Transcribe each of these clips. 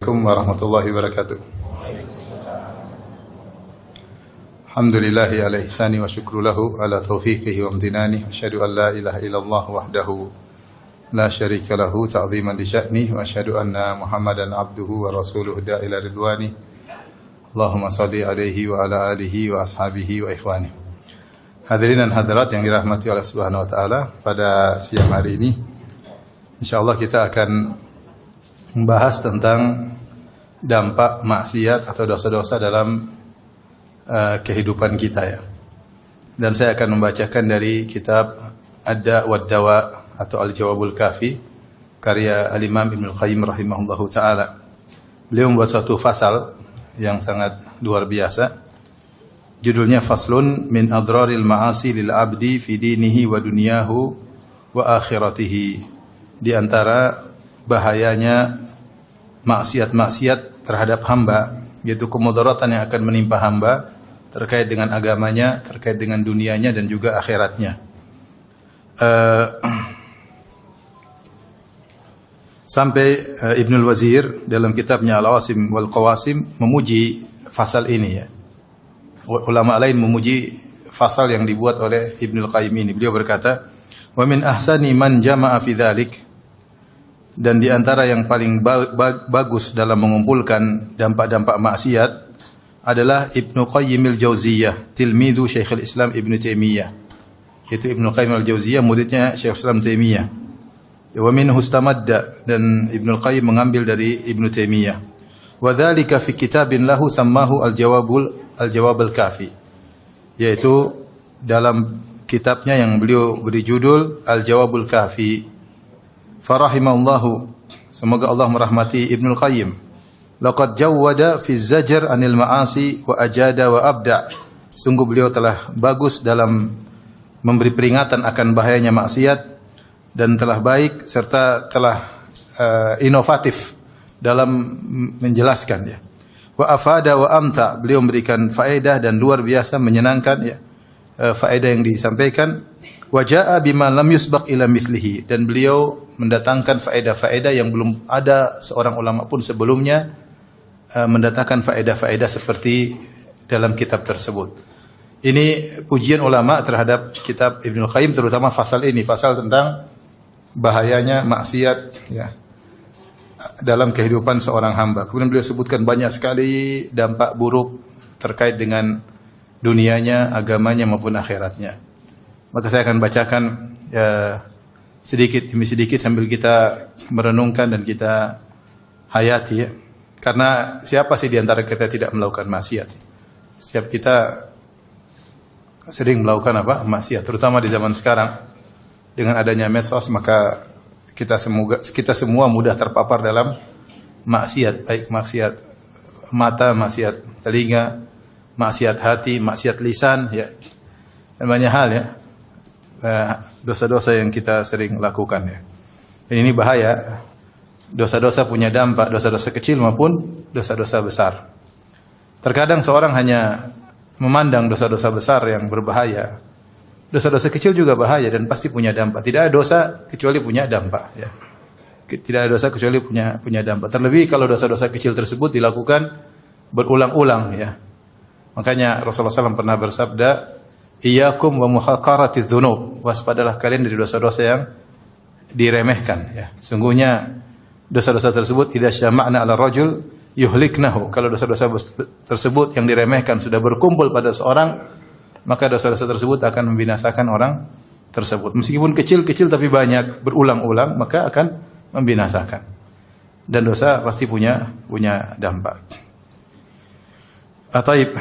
Assalamualaikum warahmatullahi wabarakatuh. Alhamdulillahi ala ihsani wa syukru lahu ala taufiqihi wa amtinani. Asyhadu an la ilaha illallah wahdahu la syarika lahu ta'ziman li sya'ni wa asyhadu anna Muhammadan abduhu wa rasuluhu ila ridwani. Allahumma salli alaihi wa ala alihi wa ashabihi wa ikhwani. Hadirin dan hadirat yang dirahmati Allah Subhanahu wa taala, pada siang hari ini insyaallah kita akan membahas tentang dampak maksiat atau dosa-dosa dalam kehidupan kita ya. Dan saya akan membacakan dari kitab Ad-Da' wad-Dawa atau Al-Jawabul Kafi karya Al-Imam Ibnu Qayyim rahimahullahu taala. Beliau membuat suatu fasal yang sangat luar biasa. Judulnya Faslun min adraril ma'asi lil abdi fi dinihi wa dunyahu wa akhiratihi. Di antara bahayanya maksiat-maksiat terhadap hamba, yaitu kemudaratan yang akan menimpa hamba terkait dengan agamanya, terkait dengan dunianya dan juga akhiratnya. Sampai Ibnul Wazir dalam kitabnya Al-Awasim wal Qawasim memuji fasal ini ya. Ulama lain memuji fasal yang dibuat oleh Ibnul Qayyim ini. Beliau berkata, "Wa min ahsani man jama'a fi dzalik." Dan di antara yang paling bagus dalam mengumpulkan dampak-dampak maksiat adalah Ibnu Qayyim al-Jauziyah, tilmidu Syekhul Islam Ibnu Taimiyah. Itu Ibnu Qayyim al-Jauziyah, muridnya Syekh Islam Taimiyah. Wa minhu istamadda, dan Ibnu Qayyim mengambil dari Ibnu Taimiyah. Wa dzalika fi kitabin lahu sammahu al-Jawab al-Kafi. Yaitu dalam kitabnya yang beliau beri judul Al-Jawabul Kafi. Farahimahullahu, semoga Allah merahmati Ibnul Qayyim. Laqad jawwada fi zajr anil ma'asi wa ajada wa abda. Sungguh beliau telah bagus dalam memberi peringatan akan bahayanya maksiat dan telah baik serta telah inovatif dalam menjelaskan ya. Wa afada wa amta, beliau memberikan faedah dan luar biasa menyenangkan ya. Faedah yang disampaikan. Wa jaa bima lam yusbaq ila mithlihi, dan beliau mendatangkan faedah-faedah yang belum ada seorang ulama pun sebelumnya mendatangkan faedah-faedah seperti dalam kitab tersebut. Ini pujian ulama terhadap kitab Ibnu Qayyim, terutama fasal ini, fasal tentang bahayanya maksiat ya dalam kehidupan seorang hamba. Kemudian beliau sebutkan banyak sekali dampak buruk terkait dengan dunianya, agamanya maupun akhiratnya. Maka saya akan bacakan ya, sedikit demi sedikit sambil kita merenungkan dan kita hayati ya. Karena siapa sih di antara kita tidak melakukan maksiat? Setiap kita sering melakukan apa? Maksiat, terutama di zaman sekarang. Dengan adanya medsos maka kita semua mudah terpapar dalam maksiat, baik maksiat mata, maksiat telinga, maksiat hati, maksiat lisan ya. Dan banyak hal ya. Dosa-dosa yang kita sering lakukan ya. Dan ini bahaya. Dosa-dosa punya dampak, dosa-dosa kecil maupun dosa-dosa besar. Terkadang seorang hanya memandang dosa-dosa besar yang berbahaya. Dosa-dosa kecil juga bahaya dan pasti punya dampak. Tidak ada dosa kecuali punya dampak ya. Tidak ada dosa kecuali punya dampak. Terlebih kalau dosa-dosa kecil tersebut dilakukan berulang-ulang ya. Makanya Rasulullah SAW pernah bersabda, "Iyyakum wa muhaqaratiz dzunub." Waspadalah kalian dari dosa-dosa yang diremehkan ya. Sungguhnya dosa-dosa tersebut idza syama'na 'ala rajul yuhliknahu. Kalau dosa-dosa tersebut yang diremehkan sudah berkumpul pada seorang, maka dosa-dosa tersebut akan membinasakan orang tersebut. Meskipun kecil-kecil tapi banyak berulang-ulang, maka akan membinasakan. Dan dosa pasti punya dampak. Taib.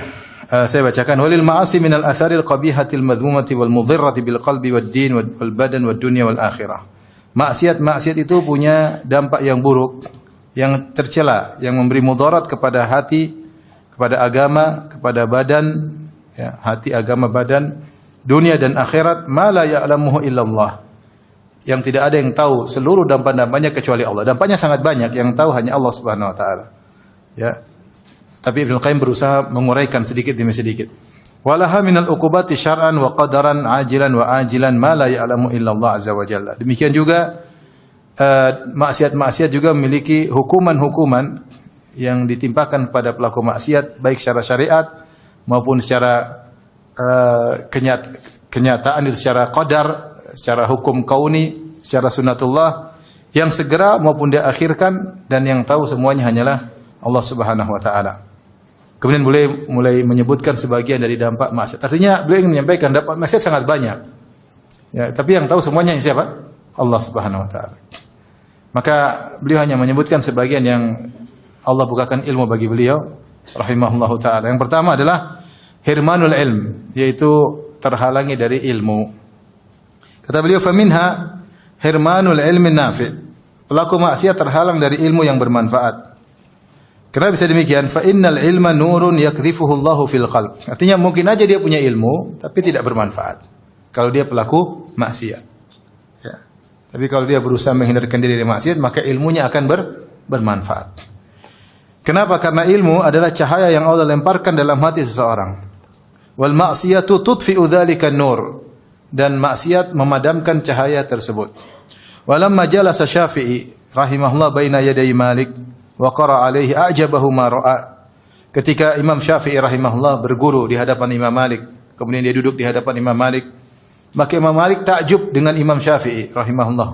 Saya bacakan, walil ma'asi minal atharil qabihatil madhumati wal mudhirrati bil qalbi wad din wal badan wad dunya wal akhirah. Maksiat itu punya dampak yang buruk, yang tercela, yang memberi mudarat kepada hati, kepada agama, kepada badan ya, hati, agama, badan, dunia dan akhirat, ma la ya'lamuhu illallah. Yang tidak ada yang tahu seluruh dampak-dampaknya kecuali Allah. Dampaknya sangat banyak, yang tahu hanya Allah Subhanahu wa taala. Ya. Tapi Ibnu Qayyim berusaha menguraikan sedikit demi sedikit. Walaha minal uqubati syar'an wa qadaran ajilan wa ajilan ma la ya'lamu illallah azza wa jalla. Demikian juga maksiat-maksiat juga memiliki hukuman-hukuman yang ditimpakan pada pelaku maksiat baik secara syariat maupun secara kenyataan, itu secara qadar, secara hukum kauni, secara sunnatullah, yang segera maupun dia akhirkan, dan yang tahu semuanya hanyalah Allah Subhanahu wa taala. Kemudian mulai menyebutkan sebagian dari dampak maksiat. Artinya beliau ingin menyampaikan dampak maksiat sangat banyak. Ya, tapi yang tahu semuanya siapa? Allah Subhanahu wa taala. Maka beliau hanya menyebutkan sebagian yang Allah bukakan ilmu bagi beliau rahimahullahu taala. Yang pertama adalah hirmanul ilm, yaitu terhalangi dari ilmu. Kata beliau, faminha hirmanul ilmi nafi'. Pelaku maksiat terhalang dari ilmu yang bermanfaat. Kenapa bisa demikian? Fa innal ilma nurun yakdhifuhu Allahu fil qalb. Artinya mungkin aja dia punya ilmu tapi tidak bermanfaat kalau dia pelaku maksiat. Ya. Tapi kalau dia berusaha menghindarkan diri dari maksiat, maka ilmunya akan bermanfaat. Kenapa? Karena ilmu adalah cahaya yang Allah lemparkan dalam hati seseorang. Wal ma'siyatu tudfi'u dzalika nur. Dan maksiat memadamkan cahaya tersebut. Walamma jalasa Syafi'i rahimahullah baina yaday Malik wa qara alaihi a'jabahu ma ra'a. Ketika Imam Syafi'i rahimahullah berguru di hadapan Imam Malik, kemudian dia duduk di hadapan Imam Malik, maka Imam Malik takjub dengan Imam Syafi'i rahimahullah.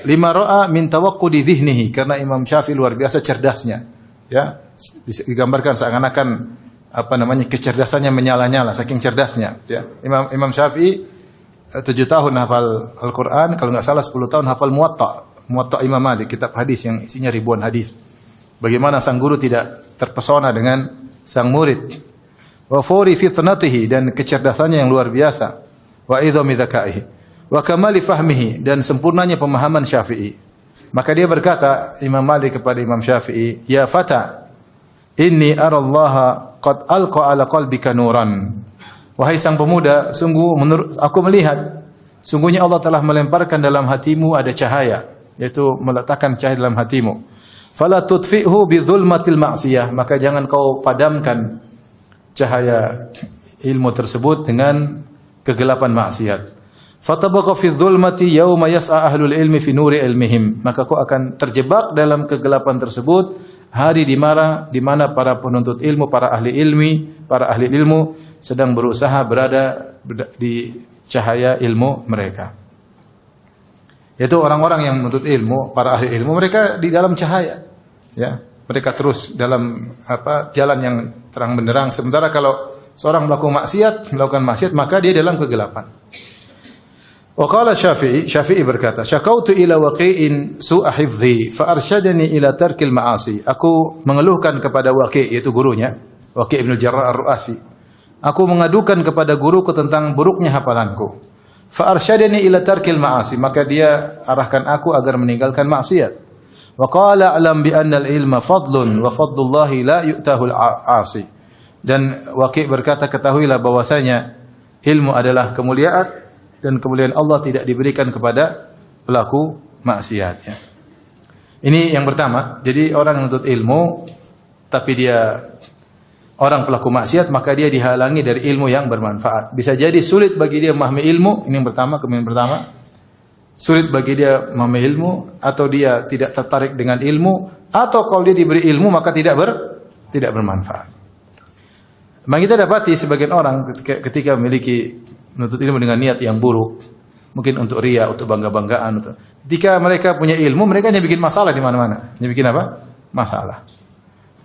Lima ra'a min tawaqqudi dhihnihi, karena Imam Syafi'i luar biasa cerdasnya. Ya, digambarkan seakan-akan kecerdasannya menyala-nyala saking cerdasnya, ya. Imam Syafi'i 7 tahun hafal Al-Quran, kalau nggak salah 10 tahun hafal Muwatta Imam Malik, kitab hadis yang isinya ribuan hadis. Bagaimana sang guru tidak terpesona dengan sang murid. Wa fawri fitnatihi, dan kecerdasannya yang luar biasa. Wa idhami dzakaihi. Wa kamali fahmihi, dan sempurnanya pemahaman Syafi'i. Maka dia berkata, Imam Malik kepada Imam Syafi'i, "Ya fata, inni arallaha qad alqa ala qalbika nuran." Wahai sang pemuda, sungguh menurut aku melihat, sungguhnya Allah telah melemparkan dalam hatimu ada cahaya, yaitu meletakkan cahaya dalam hatimu. Fala tudfi'hu bi dzulmatil ma'siyah, maka jangan kau padamkan cahaya ilmu tersebut dengan kegelapan maksiat. Fatabqa fi dzulmati yauma yas'a ahlul ilmi fi nuri ilmihim, maka kau akan terjebak dalam kegelapan tersebut hari di mana para penuntut ilmu, para ahli ilmu sedang berusaha berada di cahaya ilmu mereka. Yaitu orang-orang yang menuntut ilmu, para ahli ilmu, mereka di dalam cahaya. Ya, mereka terus dalam jalan yang terang benderang. Sementara kalau seorang melakukan maksiat, maka dia dalam kegelapan. Wa qala Syafi'i berkata, "Syakautu ila Waqi'in su'a hifdhi fa arsyadani ila tarkil ma'asi." Aku mengeluhkan kepada Waqi', yaitu gurunya, Waqi' Ibnu Jarrah Ar-Ru'asi. Aku mengadukan kepada guruku tentang buruknya hafalanku. Fa arsyadani ila tarkil ma'asi, maka dia arahkan aku agar meninggalkan maksiat. Wa qala a'lam bi anna al-ilma fadlun wa fadlullahi la yu'tahu al-'asi. Dan Waqi' berkata, ketahuilah bahwasanya ilmu adalah kemuliaan dan kemuliaan Allah tidak diberikan kepada pelaku maksiat. Ya. Ini yang pertama. Jadi orang yang menuntut ilmu tapi dia orang pelaku maksiat, maka dia dihalangi dari ilmu yang bermanfaat. Bisa jadi sulit bagi dia memahami ilmu, ini yang pertama, kemudian pertama. Sulit bagi dia memahami ilmu, atau dia tidak tertarik dengan ilmu, atau kalau dia diberi ilmu maka tidak bermanfaat. Maka kita dapati sebagian orang ketika memiliki menuntut ilmu dengan niat yang buruk, mungkin untuk riya, untuk bangga-banggaan, ketika mereka punya ilmu, mereka hanya bikin masalah di mana-mana. Hanya bikin apa? Masalah.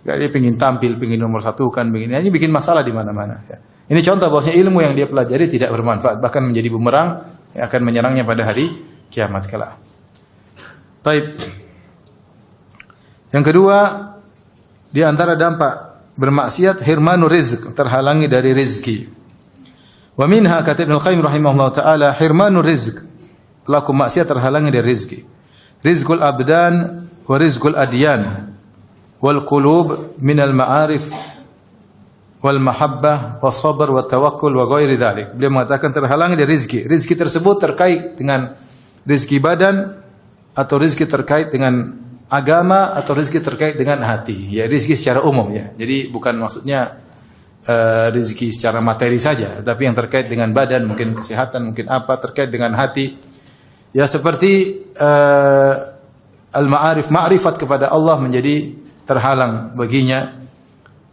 Dia ingin tampil, ingin nomor satukan, hanya bikin masalah di mana-mana. Ya. Ini contoh bahwasanya ilmu yang dia pelajari tidak bermanfaat, bahkan menjadi bumerang yang akan menyerangnya pada hari kiamat kelak. Taib. Yang kedua, di antara dampak bermaksiat, hirmanu rizq, terhalangi dari rezeki. Wa minha kata Ibnu Al-Qayyim rahimahullah taala, hirmanu rizq, pelaku maksiat terhalangi dari rezeki. Rizqul abdan wa rizqul adyan wal qulub min al ma'arif wal mahabbah was sabr wat tawakkul wa ghairi dzalik. Beliau mengatakan terhalangi dari rezeki. Rezeki tersebut terkait dengan rezeki badan, atau rezeki terkait dengan agama, atau rezeki terkait dengan hati. Ya, rezeki secara umum ya. Jadi bukan maksudnya rezeki secara materi saja, tapi yang terkait dengan badan, mungkin kesehatan, mungkin apa terkait dengan hati. Ya seperti al-ma'arif, ma'rifat kepada Allah menjadi terhalang baginya.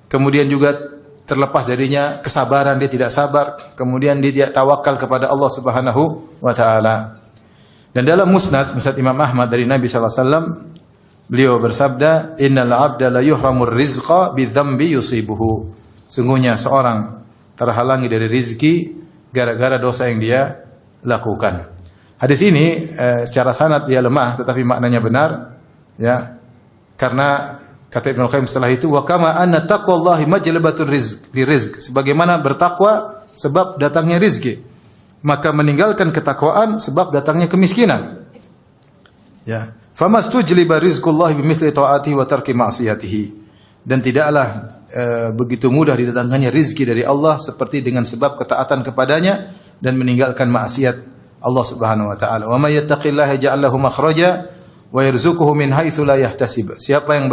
Kemudian juga terlepas darinya kesabaran, dia tidak sabar. Kemudian dia tidak tawakal kepada Allah Subhanahu wa taala. Dan dalam Musnad Imam Ahmad dari Nabi sallallahu alaihi wasallam, beliau bersabda, "Innal 'abda la yuhramur rizqa bidzambi yusibuhu." Sungguhnya seorang terhalangi dari rizki gara-gara dosa yang dia lakukan. Hadis ini secara sanad dia lemah, tetapi maknanya benar, ya. Karena kata Ibnu Qayyim setelah itu, wa kama anna taqwallahi majlabatur rizq, sebagaimana bertakwa sebab datangnya rizki, maka meninggalkan ketakwaan sebab datangnya kemiskinan. Ya, famastujliba rizqullahi bimithli ta'atihi wa tarki ma'siyatihi. Dan tidaklah begitu mudah didatangkannya rizki dari Allah seperti dengan sebab ketaatan kepadanya dan meninggalkan maksiat Allah Subhanahu wa taala. Wa may yattaqillaha yaj'al lahu makhraja wa yarzuquhu min haitsu la yahtasib. Siapa yang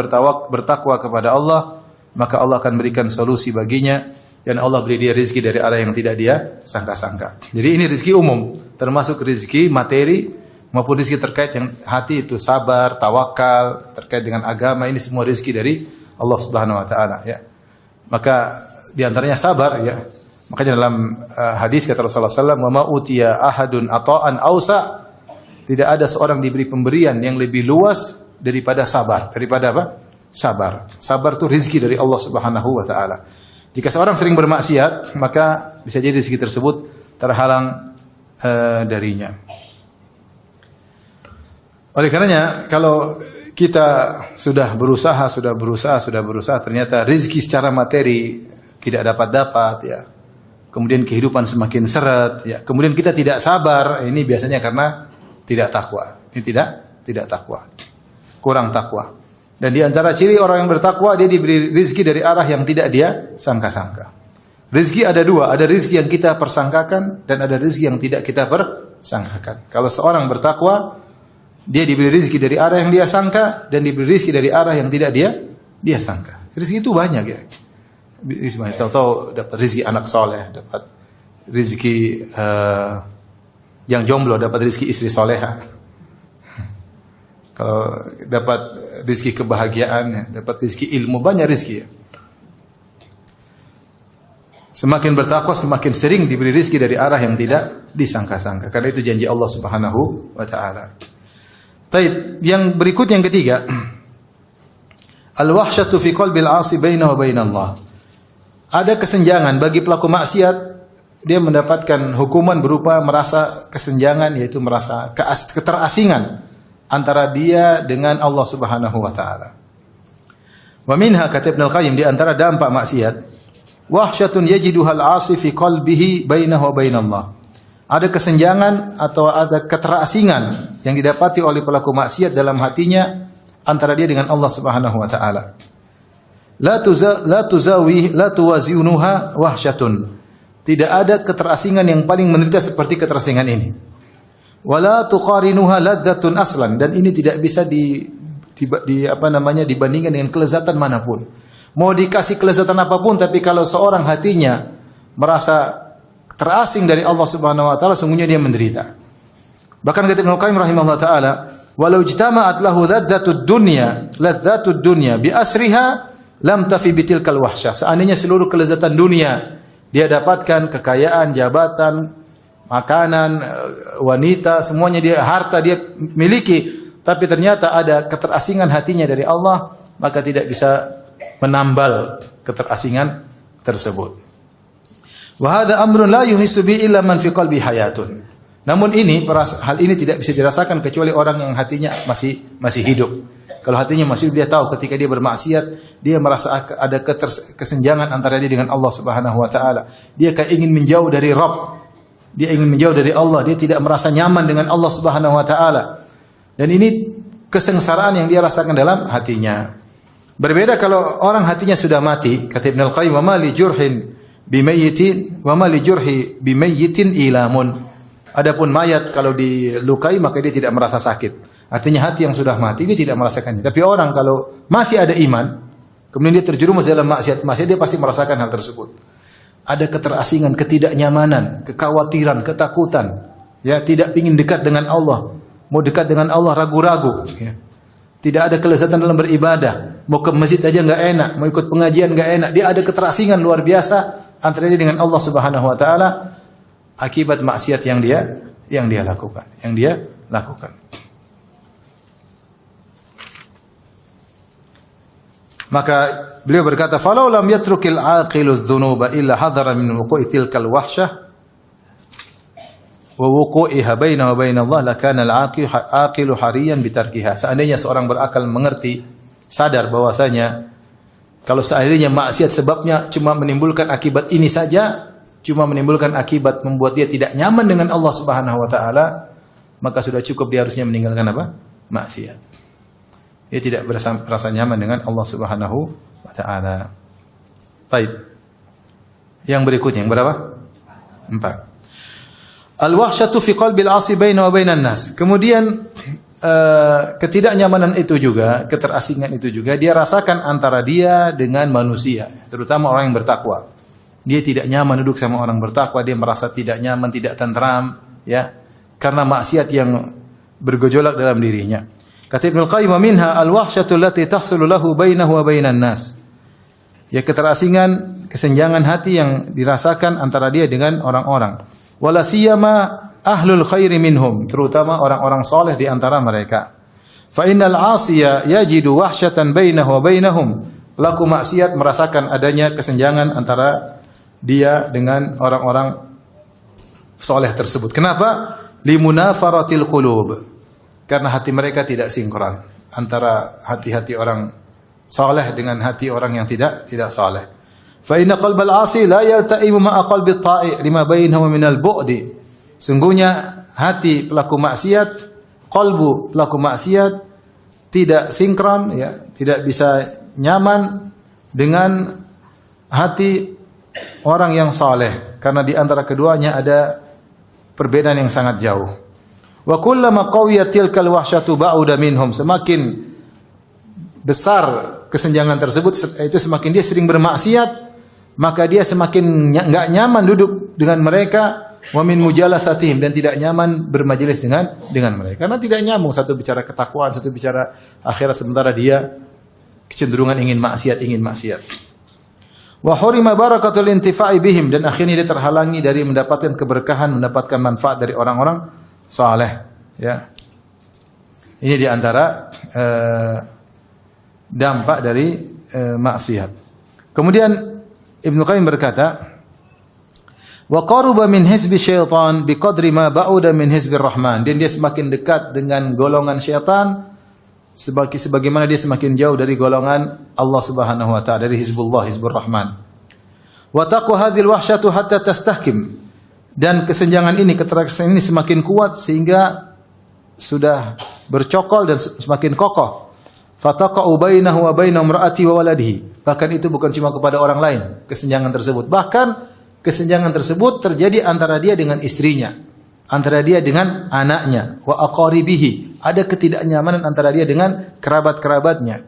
bertakwa kepada Allah, maka Allah akan berikan solusi baginya dan Allah beri dia rezeki dari arah yang tidak dia sangka-sangka. Jadi ini rezeki umum, termasuk rezeki materi maupun rezeki terkait yang hati, itu sabar, tawakal, terkait dengan agama, ini semua rezeki dari Allah Subhanahu wa taala, ya. Maka di antaranya sabar, ya. Makanya dalam hadis kata Rasulullah SAW, "Wa ma utiya ahadun ata'an ausa." Tidak ada seorang diberi pemberian yang lebih luas daripada sabar. Daripada apa? Sabar. Sabar itu rezeki dari Allah Subhanahu wa taala. Jika seorang sering bermaksiat, maka bisa jadi rezeki tersebut terhalang darinya. Oleh karenanya, kalau kita sudah berusaha, ternyata rezeki secara materi tidak dapat, ya. Kemudian kehidupan semakin seret, ya. Kemudian kita tidak sabar, ini biasanya karena tidak takwa. Ini tidak takwa. Kurang takwa. Dan di antara ciri orang yang bertakwa, dia diberi rezeki dari arah yang tidak dia sangka-sangka. Rezeki ada dua, ada rezeki yang kita persangkakan dan ada rezeki yang tidak kita persangkakan. Kalau seorang bertakwa, dia diberi rezeki dari arah yang dia sangka dan diberi rezeki dari arah yang tidak dia sangka. Rezeki itu banyak, ya. Tahu-tahu dapat rezeki anak soleh, dapat rezeki yang jomblo, dapat rezeki istri soleha. Kalau dapat rezeki kebahagiaan, dapat rezeki ilmu, banyak rezeki, ya. Semakin bertakwa, semakin sering diberi rezeki dari arah yang tidak disangka-sangka. Karena itu janji Allah Subhanahu wa taala. Taib, yang berikut yang ketiga, al-wahsyatu fi qalbil 'asi bainahu wa bainallah. Ada kesenjangan bagi pelaku maksiat, dia mendapatkan hukuman berupa merasa kesenjangan, yaitu merasa keterasingan antara dia dengan Allah Subhanahu wa taala. Wa minha, kata Ibnu Qayyim, di antara dampak maksiat, wahsyatun yajiduha al-'asi fi qalbihi bainahu wa bainallah. Ada kesenjangan atau ada keterasingan yang didapati oleh pelaku maksiat dalam hatinya antara dia dengan Allah Subhanahu wa taala. La tuwazinuha wahsyatun. Tidak ada keterasingan yang paling menderita seperti keterasingan ini. Wala tuqarinuha ladzatun aslan, dan ini tidak bisa dibandingkan dengan kelezatan manapun. Mau dikasih kelezatan apapun, tapi kalau seorang hatinya merasa terasing dari Allah Subhanahu wa taala, sungguhnya dia menderita. Bahkan kata Ibnu Qayyim rahimahullah taala, walau ijtama'at lahu ladzatud dunya bi asriha lam tafi bitilkal wahsyah. Seandainya seluruh kelezatan dunia dia dapatkan, kekayaan, jabatan, makanan, wanita, semuanya dia, harta dia miliki, tapi ternyata ada keterasingan hatinya dari Allah, maka tidak bisa menambal keterasingan tersebut. Wa hadza amrun la yuhissu bi illa man fi qalbi hayatun. Namun hal ini tidak bisa dirasakan kecuali orang yang hatinya masih hidup. Kalau hatinya masih, dia tahu ketika dia bermaksiat, dia merasa ada kesenjangan antara dia dengan Allah Subhanahu wa taala. Dia kayak ingin menjauh dari Rabb. Dia ingin menjauh dari Allah, dia tidak merasa nyaman dengan Allah Subhanahu wa taala. Dan ini kesengsaraan yang dia rasakan dalam hatinya. Berbeda kalau orang hatinya sudah mati, kata Ibnu Qayyim, wa ma li jurhin bimayyitin wa ma li jurhi bimayyitin ilamun. Adapun mayat kalau dilukai maka dia tidak merasa sakit. Artinya hati yang sudah mati dia tidak merasakannya. Tapi orang kalau masih ada iman, kemudian dia terjerumus dalam maksiat, dia pasti merasakan hal tersebut. Ada keterasingan, ketidaknyamanan, kekhawatiran, ketakutan. Ya, tidak ingin dekat dengan Allah. Mau dekat dengan Allah ragu-ragu. Ya. Tidak ada kelezatan dalam beribadah. Mau ke masjid aja nggak enak, mau ikut pengajian nggak enak. Dia ada keterasingan luar biasa antara dia dengan Allah Subhanahu wa taala akibat maksiat yang dia lakukan. Maka beliau berkata, "Falau lam yatrukil aqilu adh-dhunuba illa hadara min wuqu'i tilkal wahsyah wa wuqu'iha bainahu wa bainallah lakana al-aqilu hariyan bitarkiha." Seandainya seorang berakal mengerti, sadar bahwasanya kalau seandainya maksiat sebabnya cuma menimbulkan akibat ini saja, cuma menimbulkan akibat membuat dia tidak nyaman dengan Allah Subhanahu wa taala, maka sudah cukup dia harusnya meninggalkan apa? Maksiat. Dia tidak merasa nyaman dengan Allah Subhanahu wa taala. Baik. Yang berikutnya yang berapa? 4. Al-wahsyatu fi qalbil 'asi baina wa bainan nas. Kemudian ketidaknyamanan itu juga, keterasingan itu juga dia rasakan antara dia dengan manusia, terutama orang yang bertakwa. Dia tidak nyaman duduk sama orang bertakwa, dia merasa tidak nyaman, tidak tentram, ya, karena maksiat yang bergejolak dalam dirinya. Kata Ibnu Qayyim, "Minha al-wahsyatu allati tahsulu lahu bainahu wa bainan nas." Ya, keterasingan, kesenjangan hati yang dirasakan antara dia dengan orang-orang. Wala siyama ahlul khairi minhum, terutama orang-orang saleh di antara mereka. Fa innal 'asiya yajidu wahsyatan bainahu wa bainahum. Pelaku maksiat merasakan adanya kesenjangan antara dia dengan orang-orang saleh tersebut. Kenapa? Limunafaratil qulub. Karena hati mereka tidak sinkron antara hati-hati orang saleh dengan hati orang yang tidak saleh. Fa inna qalbal 'asi la yalta'imu ma'a qalbit ta'i lima bainahu minal bu'di. Sungguhnya hati pelaku maksiat, qalbu pelaku maksiat tidak sinkron, ya, tidak bisa nyaman dengan hati orang yang saleh karena di antara keduanya ada perbedaan yang sangat jauh. Wa kullama qawiyat tilkal wahsyatu ba'uda minhum. Semakin besar kesenjangan tersebut, itu semakin dia sering bermaksiat, maka dia semakin enggak nyaman duduk dengan mereka, wa min mujalasatihim, dan tidak nyaman bermajelis dengan mereka. Karena tidak nyambung, satu bicara ketakwaan, satu bicara akhirat, sementara dia kecenderungan ingin maksiat. Wa hurima barakatul intifa'i bihim, dan akhirnya dia terhalangi dari mendapatkan keberkahan, mendapatkan manfaat dari orang-orang saleh, ya. Ini di antara dampak dari maksiat. Kemudian Ibnu Qayyim berkata, wa qaruba min hizbi syaitan biqadri ma ba'uda min hizbir rahman. Dan dia semakin dekat dengan golongan syaitan sebagaimana dia semakin jauh dari golongan Allah Subhanahu wa taala, dari hizbullah, hizbur rahman. Wa taqwa hadhil wahsyatu hatta tastahkim. Dan kesenjangan ini, keterasingan ini semakin kuat sehingga sudah bercokol dan semakin kokoh. Fataqa'u bainahu wa baina imra'ati wa waladihi. Bahkan itu bukan cuma kepada orang lain, kesenjangan tersebut. Bahkan kesenjangan tersebut terjadi antara dia dengan istrinya, antara dia dengan anaknya, wa aqaribihi. Ada ketidaknyamanan antara dia dengan kerabat-kerabatnya.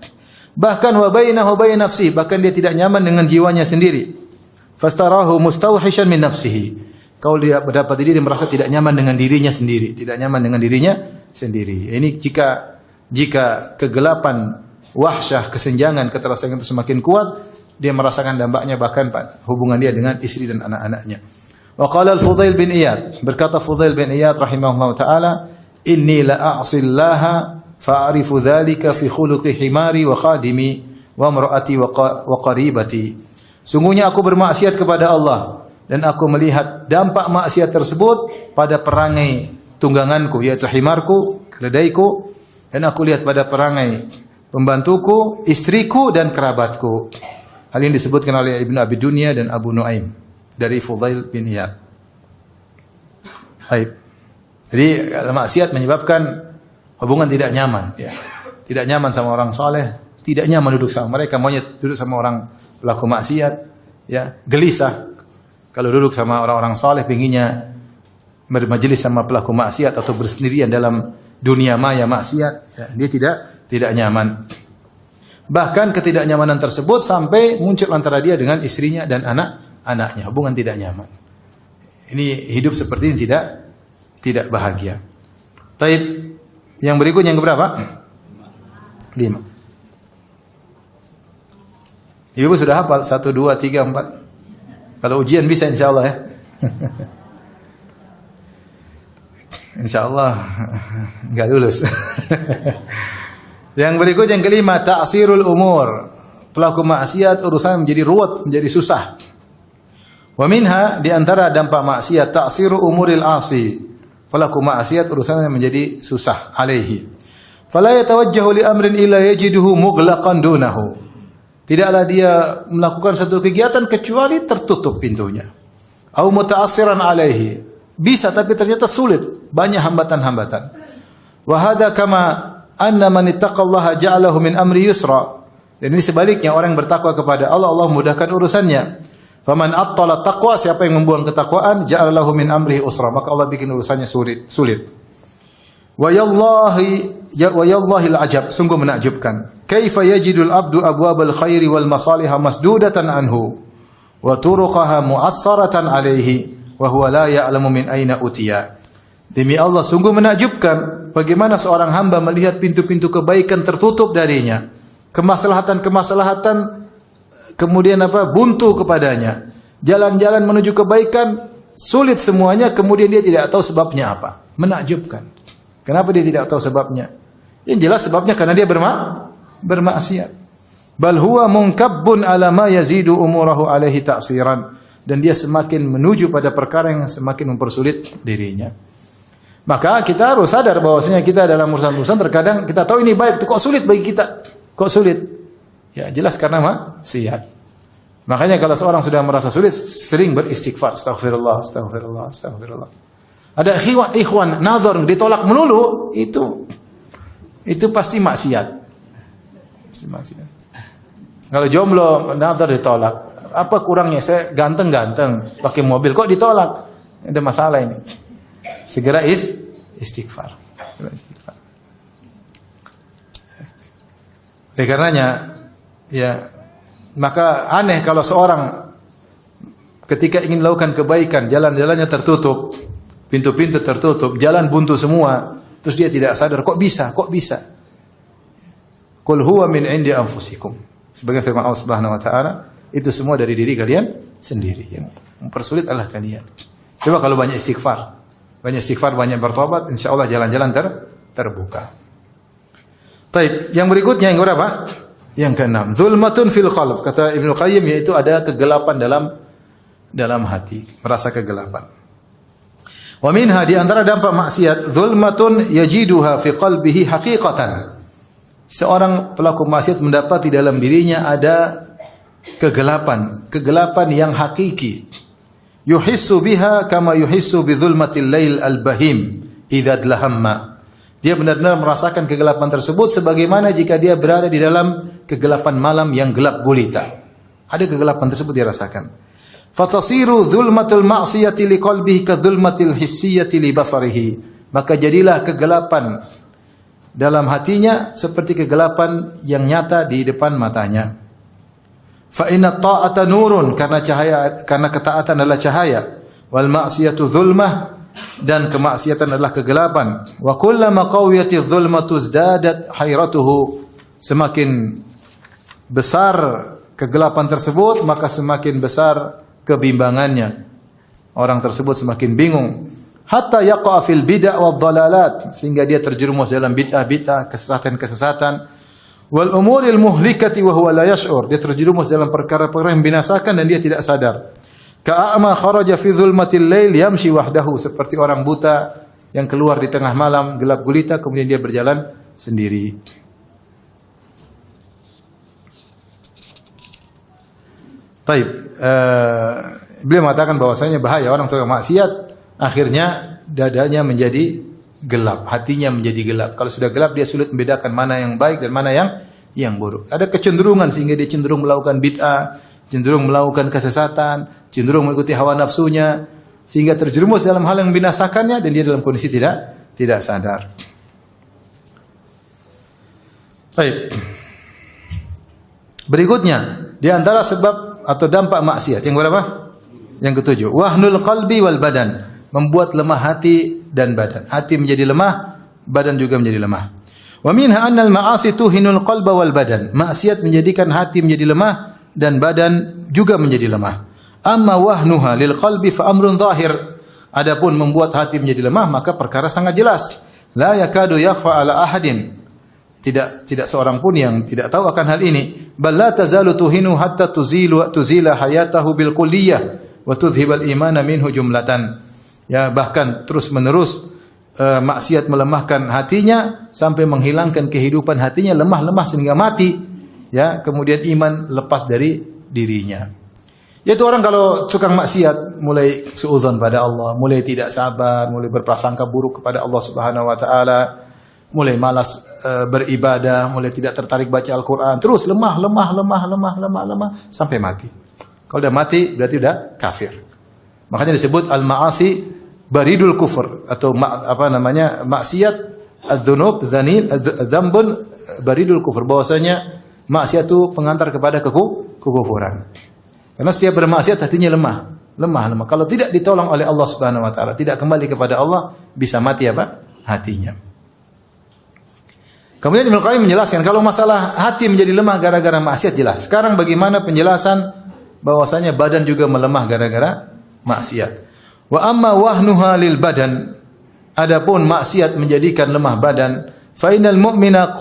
Bahkan wa bainahu wa bain nafsihi, bahkan dia tidak nyaman dengan jiwanya sendiri. Fastarahu mustawhishan min nafsihi. Kalau dia berdapat diri, dia merasa tidak nyaman dengan dirinya sendiri, tidak nyaman dengan dirinya sendiri. Ini jika kegelapan, wahsyah, kesenjangan, keterasingan itu semakin kuat, dia merasakan dampaknya bahkan hubungan dia dengan istri dan anak-anaknya. Wa qala al-Fudail bin Iyad, berkata Fudail bin Iyad rahimahullahu taala, "Inni la a'sillaha fa'arifu dzalika fi khuluqi himari wa khadimi wa imraati wa qaribati." Sungguhnya aku bermaksiat kepada Allah dan aku melihat dampak maksiat tersebut pada perangai tungganganku, yaitu himarku, keledaiku, dan aku lihat pada perangai pembantuku, istriku, dan kerabatku. Hal ini disebutkan oleh Ibnu Abi Dunya dan Abu Nuaim dari Fudail bin Iyad. Baik. Jadi maksiat menyebabkan hubungan tidak nyaman, ya. Tidak nyaman sama orang saleh, tidak nyaman duduk sama mereka, maunya duduk sama orang pelaku maksiat, ya, gelisah. Kalau duduk sama orang-orang saleh, pinginnya bermajelis sama pelaku maksiat atau bersendirian dalam dunia maya maksiat, ya, dia tidak nyaman. Bahkan ketidaknyamanan tersebut sampai muncul antara dia dengan istrinya dan anak-anaknya, hubungan tidak nyaman. Ini hidup seperti ini tidak bahagia. Taib, yang berikutnya yang berapa? 5. Ibu sudah hafal 1, 2, 3, 4. Kalau ujian bisa insyaallah ya. Insyaallah enggak lulus. Yang berikut yang kelima, ta'sirul umur. Pelaku maksiat urusan menjadi ruwet, menjadi susah. Wa minha, di antara dampak maksiat, ta'siru umuril asi. Pelaku maksiat urusannya menjadi susah alaihi. Fala yatawajjahu li amrin illa yajiduhu mughlaqan dunahu. Tidaklah dia melakukan satu kegiatan kecuali tertutup pintunya. Au muta'assiran alaihi. Bisa tapi ternyata sulit, banyak hambatan-hambatan. Wa hadza kama anna man ittaqallaha ja'alahu min amri yusra. Dan ini sebaliknya, orang yang bertakwa kepada Allah, Allah mudahkan urusannya. Faman attala taqwa, siapa yang membuang ketakwaan, ja'alahu min amrihi usra, maka Allah bikin urusannya sulit. Wa yallahi al-ajab, sungguh menakjubkan. Kaifa yajidul abdu abwabal khairi wal masalih masdudatan anhu wa turuqaha mu'assaratan alaihi wa huwa la ya'lamu min aina utiya. Demi Allah, sungguh menakjubkan bagaimana seorang hamba melihat pintu-pintu kebaikan tertutup darinya. Kemaslahatan kemudian buntu kepadanya. Jalan-jalan menuju kebaikan sulit semuanya, kemudian dia tidak tahu sebabnya apa. Menakjubkan. Kenapa dia tidak tahu sebabnya? Yang jelas sebabnya karena dia bermaksiat. Bal huwa munkabbun ala ma yazidu umurahu alaihi ta'siran. Dan dia semakin menuju pada perkara yang semakin mempersulit dirinya. Maka kita harus sadar bahwasanya kita dalam urusan-urusan terkadang kita tahu ini baik, kok sulit bagi kita? Kok sulit? Ya jelas karena maksiat. Makanya kalau seorang sudah merasa sulit, sering beristighfar, astaghfirullah. Ada ikhwan nazar ditolak melulu, itu pasti maksiat. Kalau jomblo nazar ditolak, apa kurangnya? Saya ganteng, pakai mobil kok ditolak? Ada masalah ini. Segera istighfar. Oleh karenanya, ya, maka aneh kalau seorang ketika ingin melakukan kebaikan, jalan-jalannya tertutup, pintu-pintu tertutup, jalan buntu semua, terus dia tidak sadar, kok bisa? Qul huwa min indi anfusikum. Sebagai firman Allah Subhanahu wa taala, itu semua dari diri kalian sendiri. Yang mempersulit adalah kalian. Coba kalau banyak istighfar, banyak bertobat, insyaallah jalan-jalan terbuka. Taib, yang berikutnya yang berapa? Yang keenam, zulmatun fil qalb. Kata Ibnu Qayyim, yaitu ada kegelapan dalam hati, merasa kegelapan. Wa minha, di antara dampak maksiat, zulmatun yajiduha fi qalbihi haqiqatan. Seorang pelaku maksiat mendapat di dalam dirinya ada kegelapan yang hakiki. Yuhissu biha kama yuhissu bi dzulmatil lail al-bahim idza dlahamma. Dia benar-benar merasakan kegelapan tersebut sebagaimana jika dia berada di dalam kegelapan malam yang gelap gulita. Ada kegelapan tersebut dia rasakan. Fatasiru dzulmatul ma'siyati liqalbihi kadzulmatil hissiyati li basarihi. Maka jadilah kegelapan dalam hatinya seperti kegelapan yang nyata di depan matanya. Fa inna ta'ata nurun, karena ketaatan adalah cahaya. Wal ma'siyatu dzulmah, dan kemaksiatan adalah kegelapan. Wa kullama qawiyatiz dzulmatu izdadat hayratuhu. Semakin besar kegelapan tersebut, maka semakin besar kebimbangannya. Orang tersebut semakin bingung. Hatta yaqa fil bid'ah wad dhalalat, sehingga dia terjerumus dalam bid'ah, kesesatan. Wal umuril muhlikati wa huwa la yash'ur, dia terjerumus dalam perkara-perkara yang binasakan dan dia tidak sadar. Ka'ama kharaja fi dhulmatil lail yamshi wahdahu, seperti orang buta yang keluar di tengah malam gelap gulita kemudian dia berjalan sendiri. Taib, beliau mengatakan bahwasanya bahaya orang tukang maksiat, akhirnya dadanya menjadi gelap, hatinya menjadi gelap. Kalau sudah gelap dia sulit membedakan mana yang baik dan mana yang buruk. Ada kecenderungan sehingga dia cenderung melakukan bid'ah, cenderung melakukan kesesatan, cenderung mengikuti hawa nafsunya, sehingga terjerumus dalam hal yang membinasakannya dan dia dalam kondisi tidak sadar. Baik. Berikutnya, di antara sebab atau dampak maksiat yang berapa? Yang ketujuh, wahnul qalbi wal badan, membuat lemah hati dan badan. Hati menjadi lemah, badan juga menjadi lemah. Wa minha anna al-ma'asi tuhinul qalba wal badan. Maksiat menjadikan hati menjadi lemah dan badan juga menjadi lemah. Amma wahnuha lil qalbi fa amrun zahir. Adapun membuat hati menjadi lemah maka perkara sangat jelas. La yakadu yakhfa ala ahadin. Tidak seorang pun yang tidak tahu akan hal ini. Bal la tazalu tuhinu hatta tuzila hayatahu bil kulliyah wa tudhhibal imana minhu jumlatan. Ya, bahkan terus-menerus maksiat melemahkan hatinya sampai menghilangkan kehidupan hatinya, lemah sehingga mati. Ya, kemudian iman lepas dari dirinya. Yaitu orang kalau tukang maksiat mulai suudzon pada Allah, mulai tidak sabar, mulai berprasangka buruk kepada Allah Subhanahu wa taala, mulai malas beribadah, mulai tidak tertarik baca Al-Qur'an, terus lemah sampai mati. Kalau udah mati berarti udah kafir. Makanya disebut al-ma'asi baridul kufur atau maksiat adzunub dzambun baridul kufur, bahwasanya maksiat itu pengantar kepada kekufuran. Karena setiap bermaksiat hatinya lemah. Kalau tidak ditolong oleh Allah Subhanahu wa taala, tidak kembali kepada Allah, bisa mati hatinya. Kemudian Ibnu Qayyim menjelaskan kalau masalah hati menjadi lemah gara-gara maksiat jelas. Sekarang bagaimana penjelasan bahwasanya badan juga melemah gara-gara maksiat. Wa amma wahnuha lil badan. Adapun maksiat menjadikan lemah badan, fa innal mu'mina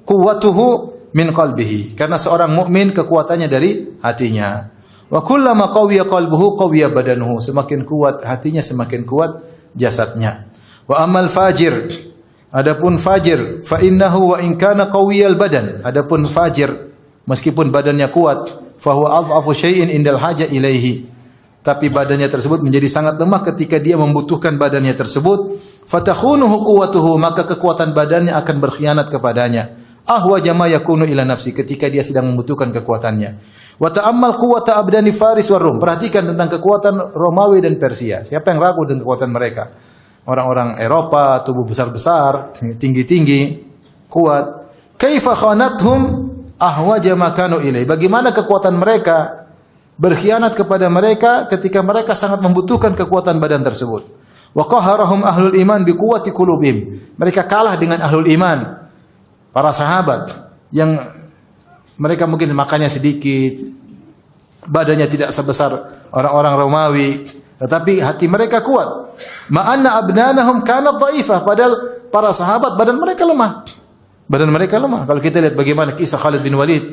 quwwatuhu min qalbihi. Karena seorang mukmin kekuatannya dari hatinya. Wa kullama qawiya qalbuhu qawiya badanuhu. Semakin kuat hatinya semakin kuat jasadnya. Wa ammal fajir. Adapun fajir, fa innahu wa in kana qawiyal badan. Adapun fajir, meskipun badannya kuat, fa huwa adhafu syai'in indal haja ilaihi. Tapi badannya tersebut menjadi sangat lemah ketika dia membutuhkan badannya tersebut. Fatakhunuhu quwwatuhu, maka kekuatan badannya akan berkhianat kepadanya. Ahwaja ma yakunu ila nafsi, ketika dia sedang membutuhkan kekuatannya. Wa ta'ammal quwwata abdani Faris war Rum. Perhatikan tentang kekuatan Romawi dan Persia. Siapa yang ragu dengan kekuatan mereka? Orang-orang Eropa, tubuh besar-besar, tinggi-tinggi, kuat. Kaifa khanathum ahwaja ma kanu ilai. Bagaimana kekuatan mereka berkhianat kepada mereka ketika mereka sangat membutuhkan kekuatan badan tersebut. Wa qaharahum ahlul iman bi quwwati qulubihim. Mereka kalah dengan ahlul iman, para sahabat yang mereka mungkin makannya sedikit, badannya tidak sebesar orang-orang Romawi, tetapi hati mereka kuat. Ma'anna abnanahum kanat dhaifah, padahal para sahabat badan mereka lemah. Kalau kita lihat bagaimana kisah Khalid bin Walid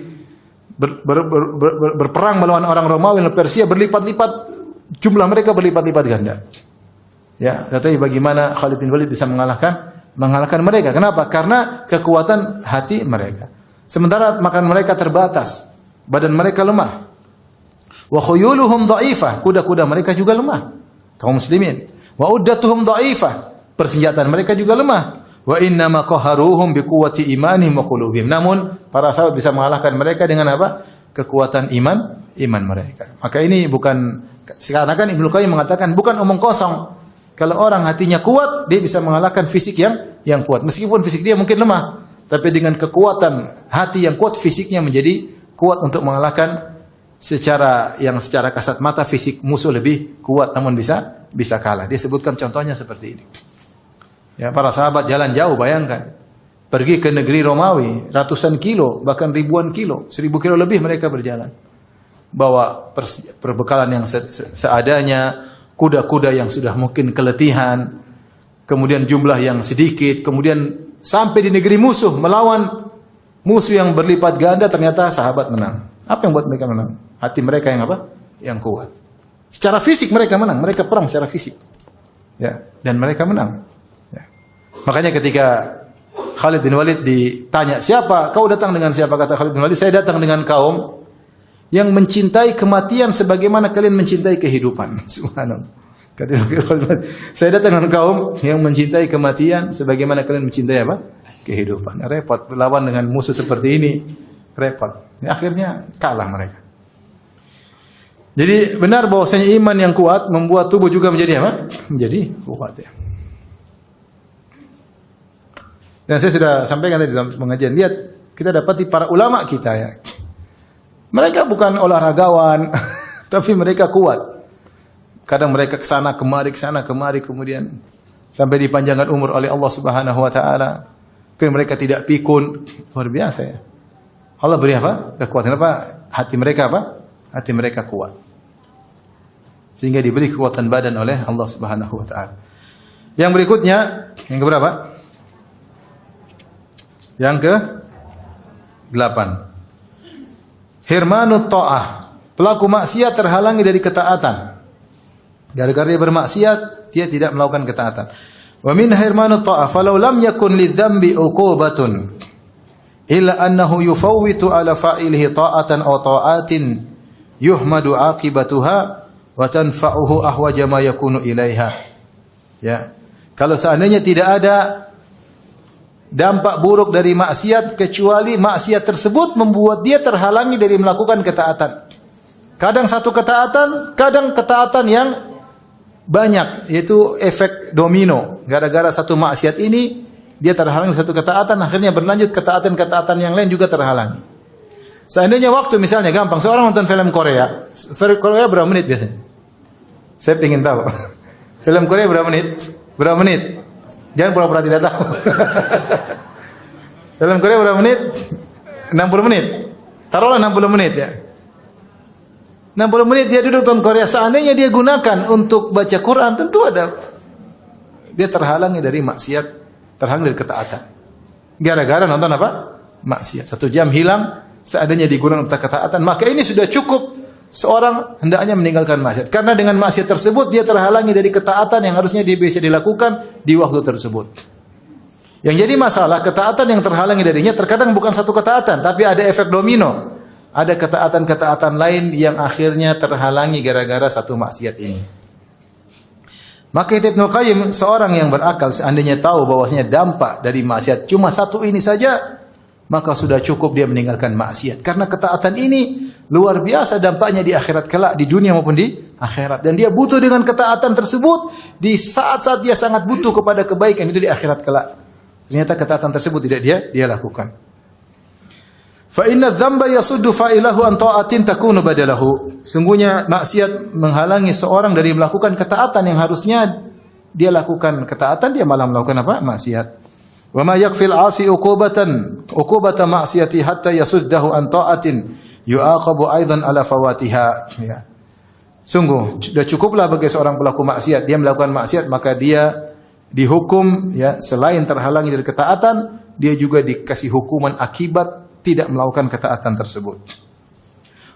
berperang melawan orang Romawi dan Persia, berlipat-lipat jumlah mereka, berlipat-lipat ganda. Ya, tetapi bagaimana Khalid bin Walid bisa mengalahkan mereka? Kenapa? Karena kekuatan hati mereka. Sementara makan mereka terbatas, badan mereka lemah. Wa khuyuluhum dhaifah, kuda-kuda mereka juga lemah. Kaum muslimin. Wa uddatuhum dhaifah, persenjataan mereka juga lemah. Wa inna ma qaharuhum bi quwwati imanihim wa qulubihim. Namun para sahabat bisa mengalahkan mereka dengan apa? Kekuatan iman mereka. Maka ini bukan, sekarang kan Ibnu Qayyim mengatakan bukan omong kosong. Kalau orang hatinya kuat, dia bisa mengalahkan fisik yang kuat. Meskipun fisik dia mungkin lemah, tapi dengan kekuatan hati yang kuat, fisiknya menjadi kuat untuk mengalahkan secara kasat mata fisik musuh lebih kuat, namun bisa kalah. Dia sebutkan contohnya seperti ini. Ya, para sahabat jalan jauh, bayangkan. Pergi ke negeri Romawi, ratusan kilo, bahkan ribuan kilo, 1000 kilo lebih mereka berjalan. Bawa perbekalan yang seadanya, kuda-kuda yang sudah mungkin keletihan, kemudian jumlah yang sedikit, kemudian sampai di negeri musuh, melawan musuh yang berlipat ganda, ternyata sahabat menang. Apa yang buat mereka menang? Hati mereka yang apa? Yang kuat. Secara fisik mereka menang, mereka perang secara fisik. Ya, dan mereka menang. Ya. Makanya ketika Khalid bin Walid ditanya, "Siapa? Kau datang dengan siapa?" Kata Khalid bin Walid, "Saya datang dengan kaum yang mencintai kematian sebagaimana kalian mencintai kehidupan." Subhanallah. Kata Khalid, "Saya datang dengan kaum yang mencintai kematian sebagaimana kalian mencintai apa? Kehidupan." Repot lawan dengan musuh seperti ini. Repot. Akhirnya kalah mereka. Jadi benar bahwasanya iman yang kuat membuat tubuh juga menjadi apa? Menjadi kuat ya. Dan saya sudah sampaikan tadi dalam pengajian, lihat kita dapati para ulama kita ya. Mereka bukan olahragawan, tapi mereka kuat. Kadang mereka ke sana kemari, kemudian sampai dipanjangkan umur oleh Allah Subhanahu wa taala. Mungkin mereka tidak pikun. Luar biasa ya. Allah beri apa? Kekuatan apa? Hati mereka apa? Hati mereka kuat. Sehingga diberi kekuatan badan oleh Allah Subhanahu wa taala. Yang berikutnya, yang keberapa? Yang ke-8. Hirmanut ta'ah. Pelaku maksiat terhalangi dari ketaatan. Gara-gara dia bermaksiat, dia tidak melakukan ketaatan. Wa min hirmanut ta'ah, falau lam yakun lidzambi uqubatun illa annahu yufawwitu ala fa'ilihi ta'atan aw ta'atin yuhmadu aqibatuha wa tanfa'uhu ahwaja ma yakunu ilaiha. Ya. Kalau seandainya tidak ada dampak buruk dari maksiat kecuali maksiat tersebut membuat dia terhalangi dari melakukan ketaatan. Kadang satu ketaatan, kadang ketaatan yang banyak, yaitu efek domino. Gara-gara satu maksiat ini dia terhalangi satu ketaatan, akhirnya berlanjut ketaatan-ketaatan yang lain juga terhalangi. Seandainya waktu misalnya gampang, seorang nonton film Korea. Film Korea berapa menit biasanya? Saya ingin tahu. Film Korea berapa menit? Berapa menit? Jangan pura-pura tidak tahu. Film Korea berapa menit? 60 menit. Taruhlah 60 menit ya. 60 menit dia duduk nonton Korea. Seandainya dia gunakan untuk baca Quran, tentu ada dia terhalangi dari maksiat, terhalangi dari ketaatan. Gara-gara nonton apa? Maksiat. 1 jam hilang, seandainya digunakan untuk ketaatan, maka ini sudah cukup seorang hendaknya meninggalkan maksiat. Karena dengan maksiat tersebut dia terhalangi dari ketaatan yang harusnya dia bisa dilakukan di waktu tersebut. Yang jadi masalah, ketaatan yang terhalangi darinya terkadang bukan satu ketaatan, tapi ada efek domino. Ada ketaatan-ketaatan lain yang akhirnya terhalangi gara-gara satu maksiat ini. Maka Ibnu Qayyim, seorang yang berakal, seandainya tahu bahwasanya dampak dari maksiat cuma satu ini saja, maka sudah cukup dia meninggalkan maksiat. Karena ketaatan ini luar biasa dampaknya di akhirat kelak, di dunia maupun di akhirat. Dan dia butuh dengan ketaatan tersebut di saat-saat dia sangat butuh kepada kebaikan itu di akhirat kelak. Ternyata ketaatan tersebut tidak dia lakukan. Fa inna dzamba yasuddu fa'ilahu an ta'atin takunu badalahu. Sungguhnya maksiat menghalangi seorang dari melakukan ketaatan yang harusnya dia lakukan ketaatan, dia malah melakukan apa? Maksiat. Wa ma yakfil 'asi uqubata ma'siyati hatta yasuddahu an ta'atin yu'aqabu aidan ala fawatiha. Ya. Sungguh sudah cukuplah bagi seorang pelaku maksiat, dia melakukan maksiat maka dia dihukum ya, selain terhalangi dari ketaatan, dia juga dikasih hukuman akibat tidak melakukan ketaatan tersebut.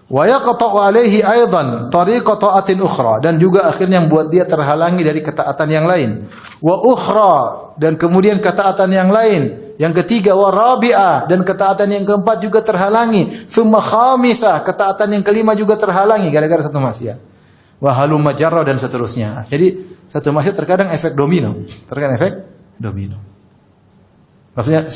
Wa yaqta'u alaihi aidan tariqa ta'atin ukhra, dan juga akhirnya membuat dia terhalangi dari ketaatan yang lain. Wa ukhra, dan kemudian ketaatan yang lain. Yang ketiga wa rabi'ah, dan ketaatan yang keempat juga terhalangi. Tsumma khamisah, ketaatan yang kelima juga terhalangi gara-gara satu maksiat. Wa halumma jarra, dan seterusnya. Jadi satu maksiat terkadang efek domino. Terkadang efek domino. Maksudnya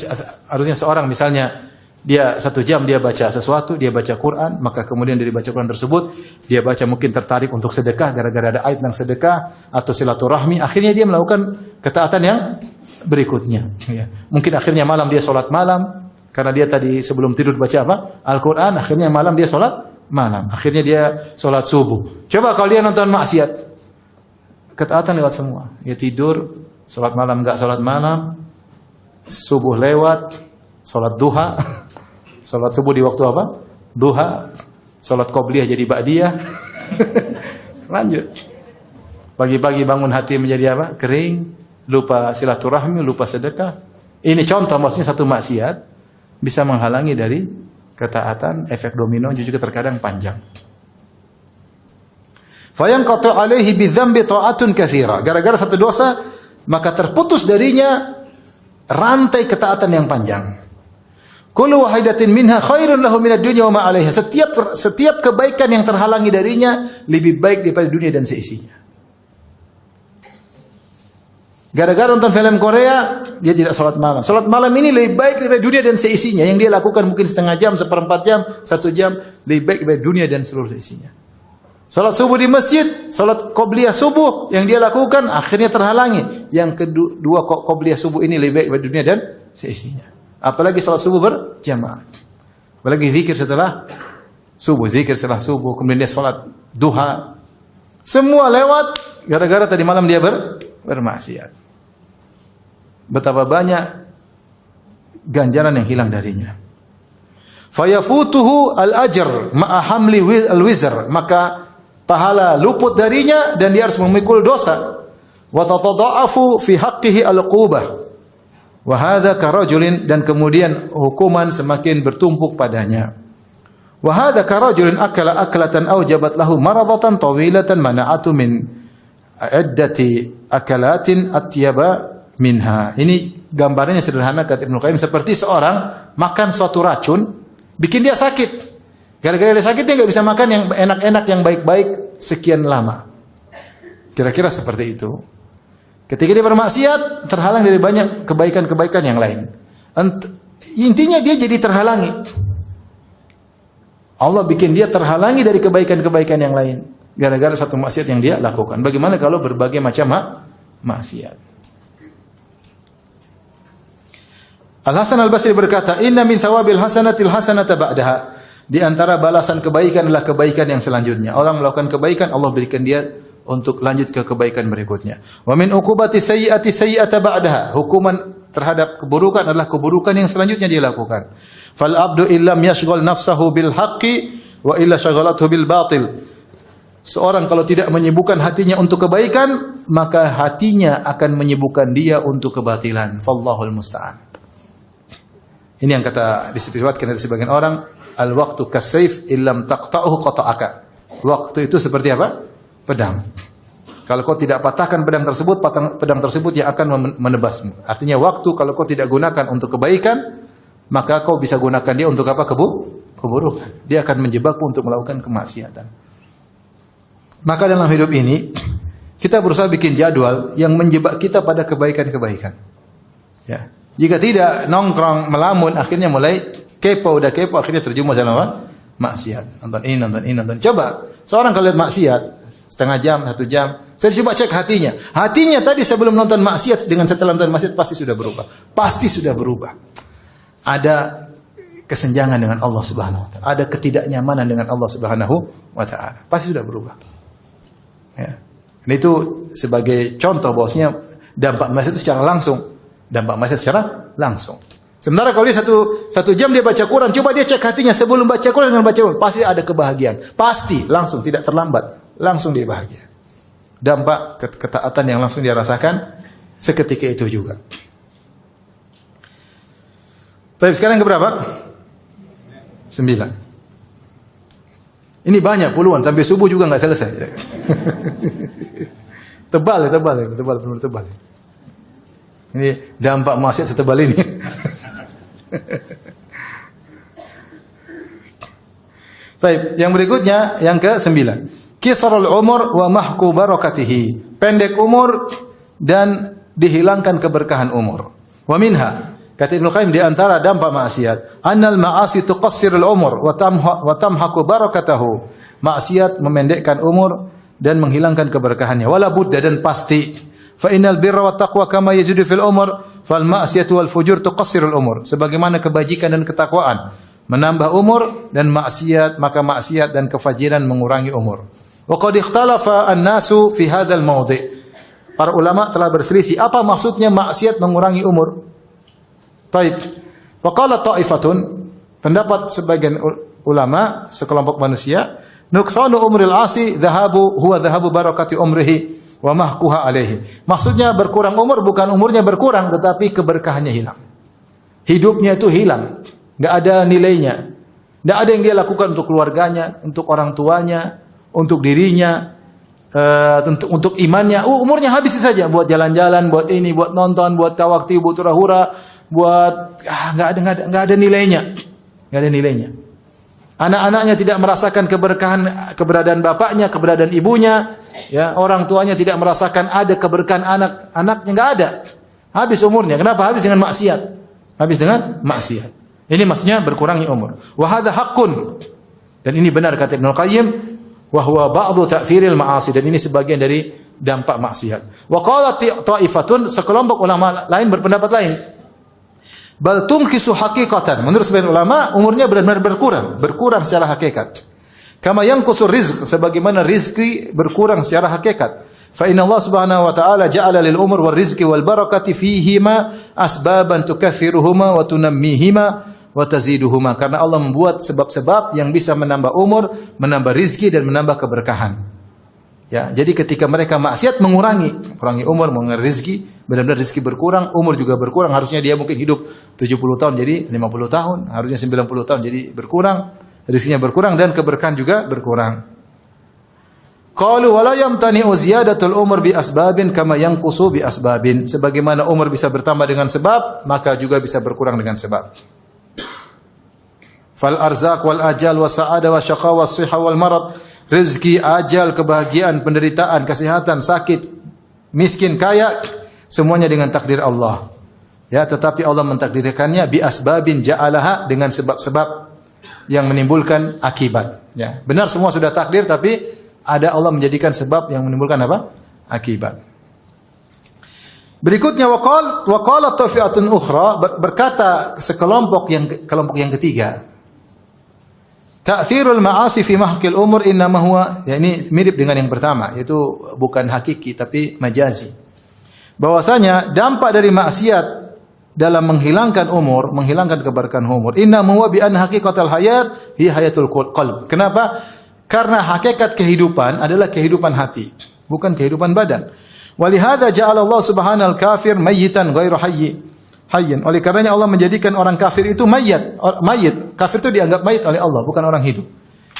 harusnya seorang misalnya dia 1 jam dia baca sesuatu, dia baca Quran, maka kemudian dari baca Quran tersebut dia baca mungkin tertarik untuk sedekah gara-gara ada ayat tentang sedekah atau silaturahmi, akhirnya dia melakukan ketaatan yang berikutnya. Ya. Mungkin akhirnya malam dia sholat malam karena dia tadi sebelum tidur baca apa? Al-Quran, akhirnya malam dia sholat malam, akhirnya dia sholat subuh. Coba kalau dia nonton maksiat, ketaatan lewat semua. Dia tidur, sholat malam enggak sholat malam, subuh lewat, sholat duha. Salat subuh di waktu apa? Duha. Salat qobliyah jadi ba'diyah. Lanjut. Pagi-pagi bangun hati menjadi apa? Kering, lupa silaturahmi, lupa sedekah. Ini contoh, maksudnya satu maksiat bisa menghalangi dari ketaatan, efek domino juga terkadang panjang. Fa yanqatu alaihi bidzambi ta'atun katsira. Gara-gara satu dosa, maka terputus darinya rantai ketaatan yang panjang. Kullu wahidatin minha khairun lahu minad dunya wa ma 'alaiha. Setiap kebaikan yang terhalangi darinya lebih baik daripada dunia dan seisinya. Gara-gara nonton film Korea, dia tidak salat malam. Salat malam ini lebih baik daripada dunia dan seisinya. Yang dia lakukan mungkin setengah jam, 1/4 jam, 1 jam, lebih baik daripada dunia dan seluruh seisinya. Salat subuh di masjid, salat qobliyah subuh yang dia lakukan akhirnya terhalangi. Yang kedua qobliyah subuh ini lebih baik daripada dunia dan seisinya. Apalagi salat subuh berjamaah. Apalagi zikir setelah subuh, kemudian dia salat duha. Semua lewat gara-gara tadi malam dia bermaksiat. Betapa banyak ganjaran yang hilang darinya. Fayafutuhu al-ajr ma'a hamli al-wizr, maka pahala luput darinya dan dia harus memikul dosa. Wa tatadha'afu fi haqqihi al-uqubah. Wa hadza karajulin, dan kemudian hukuman semakin bertumpuk padanya. Wa hadza karajulin akala aklatan aujabat lahu maradatan tawilatan mana'atu min iddati akalatin atyaba minha. Ini gambarnya sederhana kata Ibnu Qayyim, seperti seorang makan suatu racun bikin dia sakit. Gara-gara dia sakit dia nggak bisa makan yang enak-enak, yang baik-baik sekian lama. Kira-kira seperti itu. Ketika dia bermaksiat, terhalang dari banyak kebaikan-kebaikan yang lain. Intinya dia jadi terhalangi. Allah bikin dia terhalangi dari kebaikan-kebaikan yang lain gara-gara satu maksiat yang dia lakukan. Bagaimana kalau berbagai macam maksiat? Al-Hasan Al-Basri berkata, "Inna min thawabil hasanatil hasanata ba'daha." Di antara balasan kebaikan adalah kebaikan yang selanjutnya. Orang melakukan kebaikan, Allah berikan dia untuk lanjut ke kebaikan berikutnya. Wa min uqubati sayyi'ati sayyi'ata ba'daha. Hukuman terhadap keburukan adalah keburukan yang selanjutnya dia lakukan. Fal abdu illam yashghal nafsahu bil haqqi wa illa shaghalathu bil batil. Seorang kalau tidak menyibukkan hatinya untuk kebaikan, maka hatinya akan menyibukkan dia untuk kebatilan. Fallahul musta'an. Ini yang kata disebutkan dari sebagian orang, al-waqtu kas-sayf illam taqta'uhu qata'aka. Waktu itu seperti apa? Pedang. Kalau kau tidak patahkan pedang tersebut yang akan menebasmu. Artinya waktu kalau kau tidak gunakan untuk kebaikan, maka kau bisa gunakan dia untuk apa? Keburukan. Dia akan menjebakmu untuk melakukan kemaksiatan. Maka dalam hidup ini kita berusaha bikin jadwal yang menjebak kita pada kebaikan-kebaikan. Ya. Jika tidak, nongkrong, melamun, akhirnya mulai kepo, udah kepo, akhirnya terjumus dalam apa? Maksiat. Nonton ini. Coba, seorang kalau lihat maksiat, setengah jam, 1 jam, saya coba cek hatinya. Hatinya tadi sebelum nonton maksiat, dengan setelah nonton maksiat, pasti sudah berubah. Pasti sudah berubah. Ada kesenjangan dengan Allah Subhanahu wa Ta'ala. Ada ketidaknyamanan dengan Allah Subhanahu wa Ta'ala. Pasti sudah berubah. Ya. Dan itu sebagai contoh bahwasanya dampak maksiat itu secara langsung. Dampak maksiat secara langsung. Sementara kalau dia satu jam dia baca Quran, coba dia cek hatinya sebelum baca Quran dengan baca Quran, pasti ada kebahagiaan. Pasti, langsung, tidak terlambat. Langsung dia bahagia. Dampak ketaatan yang langsung dia rasakan seketika itu juga. Tapi sekarang ke berapa? 9. Ini banyak puluhan, sampai subuh juga nggak selesai. Tebal, benar tebal. Ini dampak maksiat setebal ini. Baik, yang berikutnya yang ke-9. Qisarul umur wa mahqu barakatihi. Pendek umur dan dihilangkan keberkahan umur. Wa minha, kata Ibnu Qayyim, di antara dampak maksiat, annal ma'asi tuqassirul umur wa tamhaqu barakatahu. Maksiat memendekkan umur dan menghilangkan keberkahannya. Wala budda, dan pasti. Fa innal birra wat taqwa kama yazidu fil umur fal ma'siyatu wal fujur tuqassirul umur. Sebagaimana kebajikan dan ketakwaan menambah umur, dan maksiat maka maksiat dan kefajiran mengurangi umur. Wa qad ikhtalafa an-nasu fi hadzal mawdi'. Para ulama telah berselisih apa maksudnya maksiat mengurangi umur. Taib. Wa qala ta'ifatun, pendapat sebagian ulama, sekelompok manusia, nuqsanu umril 'asi huwa dhahabu barakati umrihi wa mahkuha alaihi. Maksudnya berkurang umur bukan umurnya berkurang, tetapi keberkahannya hilang. Hidupnya itu hilang, enggak ada nilainya. Enggak ada yang dia lakukan untuk keluarganya, untuk orang tuanya, untuk dirinya, untuk imannya. Umurnya habis saja buat jalan-jalan, buat ini, buat nonton, buat tawakti, buat hura-hura, buat enggak ada nilainya. Enggak ada nilainya. Anak-anaknya tidak merasakan keberkahan keberadaan bapaknya, keberadaan ibunya. Ya, orang tuanya tidak merasakan ada keberkahan anak-anaknya, enggak ada. Habis umurnya. Kenapa? Habis dengan maksiat. Habis dengan maksiat. Ini maksudnya berkurangi umur. Wa hadza haqqun. Dan ini benar kata Ibnu Qayyim, wa huwa ba'dhu ta'thiril ma'asi, dan ini sebagian dari dampak maksiat. Wa qala ta'ifatun, sekelompok ulama lain berpendapat lain. Bal tunqisu haqiqatan. Menurut sebagian ulama, umurnya benar-benar berkurang secara hakikat. Kama yanqusu rizq, sebagaimana rizki berkurang secara hakikat. Fa inna Allah Subhanahu wa ta'ala ja'ala lil umur wal rizqi wal barakati fihima asbaban tukaththiruhuma wa tunammihima wa taziduhuma. Karena Allah membuat sebab-sebab yang bisa menambah umur, menambah rizki dan menambah keberkahan. Ya, jadi ketika mereka maksiat mengurangi umur, mengurangi rizki, benar-benar rizki berkurang, umur juga berkurang. Harusnya dia mungkin hidup 70 tahun jadi 50 tahun, harusnya 90 tahun jadi berkurang, rizkinya berkurang dan keberkahan juga berkurang. Qalu wala yamtani'u ziyadatul umur bi asbabin kama yanqusu bi asbabin. Sebagaimana umur bisa bertambah dengan sebab, maka juga bisa berkurang dengan sebab. Fal arzaq wal ajal was sa'ada was syaqa was sihha wal marad. Rezeki, ajal, kebahagiaan, penderitaan, kesehatan, sakit, miskin, kaya, semuanya dengan takdir Allah. Ya, tetapi Allah mentakdirkannya bi asbabin ja'alaha, dengan sebab-sebab yang menimbulkan akibat. Ya, benar semua sudah takdir, tapi ada Allah menjadikan sebab yang menimbulkan apa? Akibat. Berikutnya waqala tafi'atun ukhra, berkata kelompok yang ketiga. Ta'thirul ma'asi fi mahqil umur innama huwa, ya ini mirip dengan yang pertama, yaitu bukan hakiki tapi majazi. Bahwasanya dampak dari maksiat dalam menghilangkan umur, menghilangkan keberkahan umur, innama huwa bi an haqiqatul hayat hi hayatul qalb. Kenapa? Karena hakikat kehidupan adalah kehidupan hati, bukan kehidupan badan. Walihada ja'ala Allah subhanahu al-kafir mayyitan ghairu hayyin. Oleh karenanya Allah menjadikan orang kafir itu mayit. Kafir itu dianggap mayit oleh Allah, bukan orang hidup.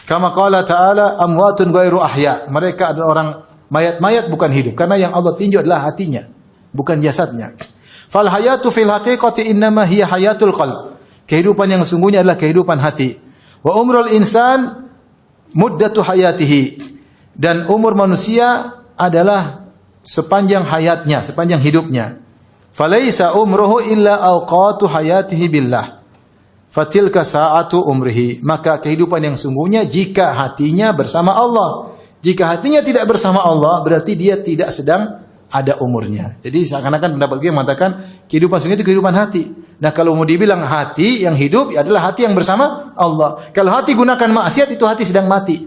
Kama qala ta'ala amwatun ghairu ahya. Mereka adalah orang mayat-mayat bukan hidup, karena yang Allah tinjau adalah hatinya, bukan jasadnya. Fal hayatu fil haqiqati innama hiya hayatul qalb. Kehidupan yang sesungguhnya adalah kehidupan hati. Wa umrul insan muddatu hayatihi, dan umur manusia adalah sepanjang hayatnya, sepanjang hidupnya. Falaisa umruhu illa awqatu hayatihi billah, fatilka sa'atu umrihi. Maka kehidupan yang sungguhnya jika hatinya bersama Allah. Jika hatinya tidak bersama Allah, berarti dia tidak sedang ada umurnya. Jadi seakan-akan pendapat gue mengatakan kehidupan sungguhnya itu kehidupan hati. Nah, kalau mau dibilang hati yang hidup adalah hati yang bersama Allah. Kalau hati gunakan maksiat, itu hati sedang mati.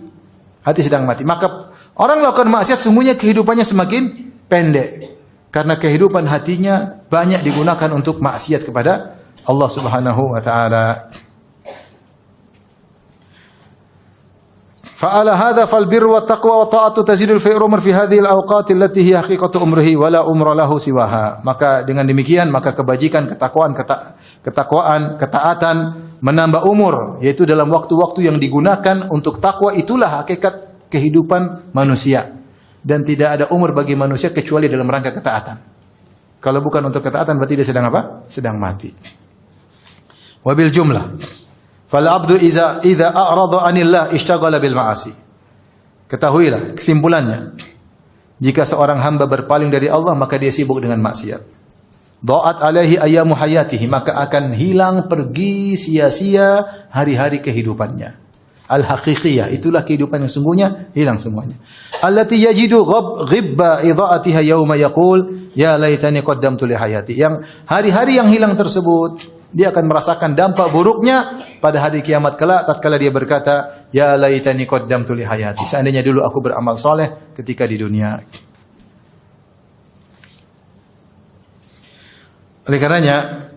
Hati sedang mati. Maka orang melakukan maksiat sungguhnya kehidupannya semakin pendek. Karena kehidupan hatinya banyak digunakan untuk maksiat kepada Allah Subhanahu wa taala. Fa'ala hadha fal birru wat taqwa wa ta'atu tazidul fi umr fi hadhihi al-awqat allati hiya haqiqatu umrihi wa la umra lahu siwaha. Maka dengan demikian maka kebajikan, ketakwaan, ketaatan menambah umur, yaitu dalam waktu-waktu yang digunakan untuk takwa, itulah hakikat kehidupan manusia. Dan tidak ada umur bagi manusia kecuali dalam rangka ketaatan. Kalau bukan untuk ketaatan berarti dia sedang apa? Sedang mati. Wabil jumlah fal abdu idza a'rada 'anillah ishtaghala bil ma'asi. Ketahuilah kesimpulannya, jika seorang hamba berpaling dari Allah maka dia sibuk dengan maksiat. Dha'at alaihi ayyamu hayatihi, maka akan hilang pergi sia-sia hari-hari kehidupannya. Al-haqiqiyah, itulah kehidupan yang sungguhnya, hilang semuanya. Allati yajidu ghibba idha'atiha yawma yaqul ya laitani qaddamtu li hayati. Yang hari-hari yang hilang tersebut dia akan merasakan dampak buruknya pada hari kiamat kelak tatkala dia berkata ya laitani qaddamtu li hayati, seandainya dulu aku beramal soleh ketika di dunia. Oleh karenanya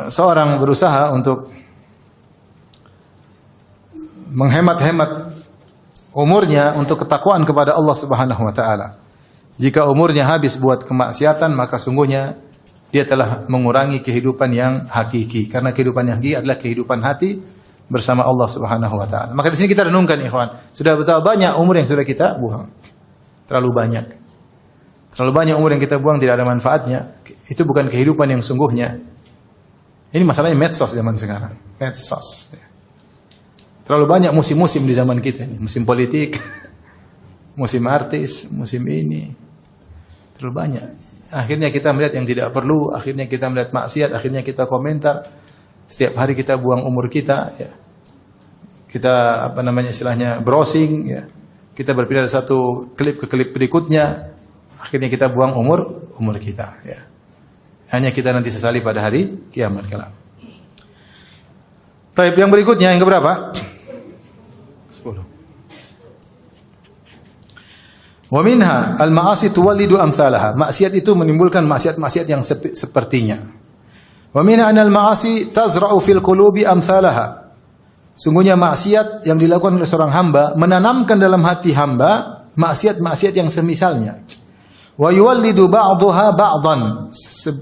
seorang berusaha untuk menghemat-hemat umurnya untuk ketakwaan kepada Allah Subhanahu wa taala. Jika umurnya habis buat kemaksiatan, maka sungguhnya dia telah mengurangi kehidupan yang hakiki. Karena kehidupan yang hakiki adalah kehidupan hati bersama Allah Subhanahu wa taala. Maka di sini kita renungkan, ikhwan, sudah betapa banyak umur yang sudah kita buang. Terlalu banyak. Terlalu banyak umur yang kita buang tidak ada manfaatnya. Itu bukan kehidupan yang sungguhnya. Ini masalahnya medsos zaman sekarang. Medsos. Terlalu banyak musim-musim di zaman kita ini. Musim politik, musim artis, musim ini. Terlalu banyak. Akhirnya kita melihat yang tidak perlu, akhirnya kita melihat maksiat, akhirnya kita komentar. Setiap hari kita buang umur kita, ya. Kita istilahnya browsing, ya. Kita berpindah dari satu klip ke klip berikutnya. Akhirnya kita buang umur kita, ya. Hanya kita nanti sesali pada hari kiamat kelak. Baik, yang berikutnya yang keberapa? 10. Wa minha al-ma'asi tuwallidu amsalaha. Maksiat itu menimbulkan maksiat-maksiat yang sepertinya. Wa minha anal ma'asi tazra'u fil qulubi amsalaha. Sungguhnya maksiat yang dilakukan oleh seorang hamba menanamkan dalam hati hamba maksiat-maksiat yang semisalnya. Wa yuwallidu ba'daha ba'dan.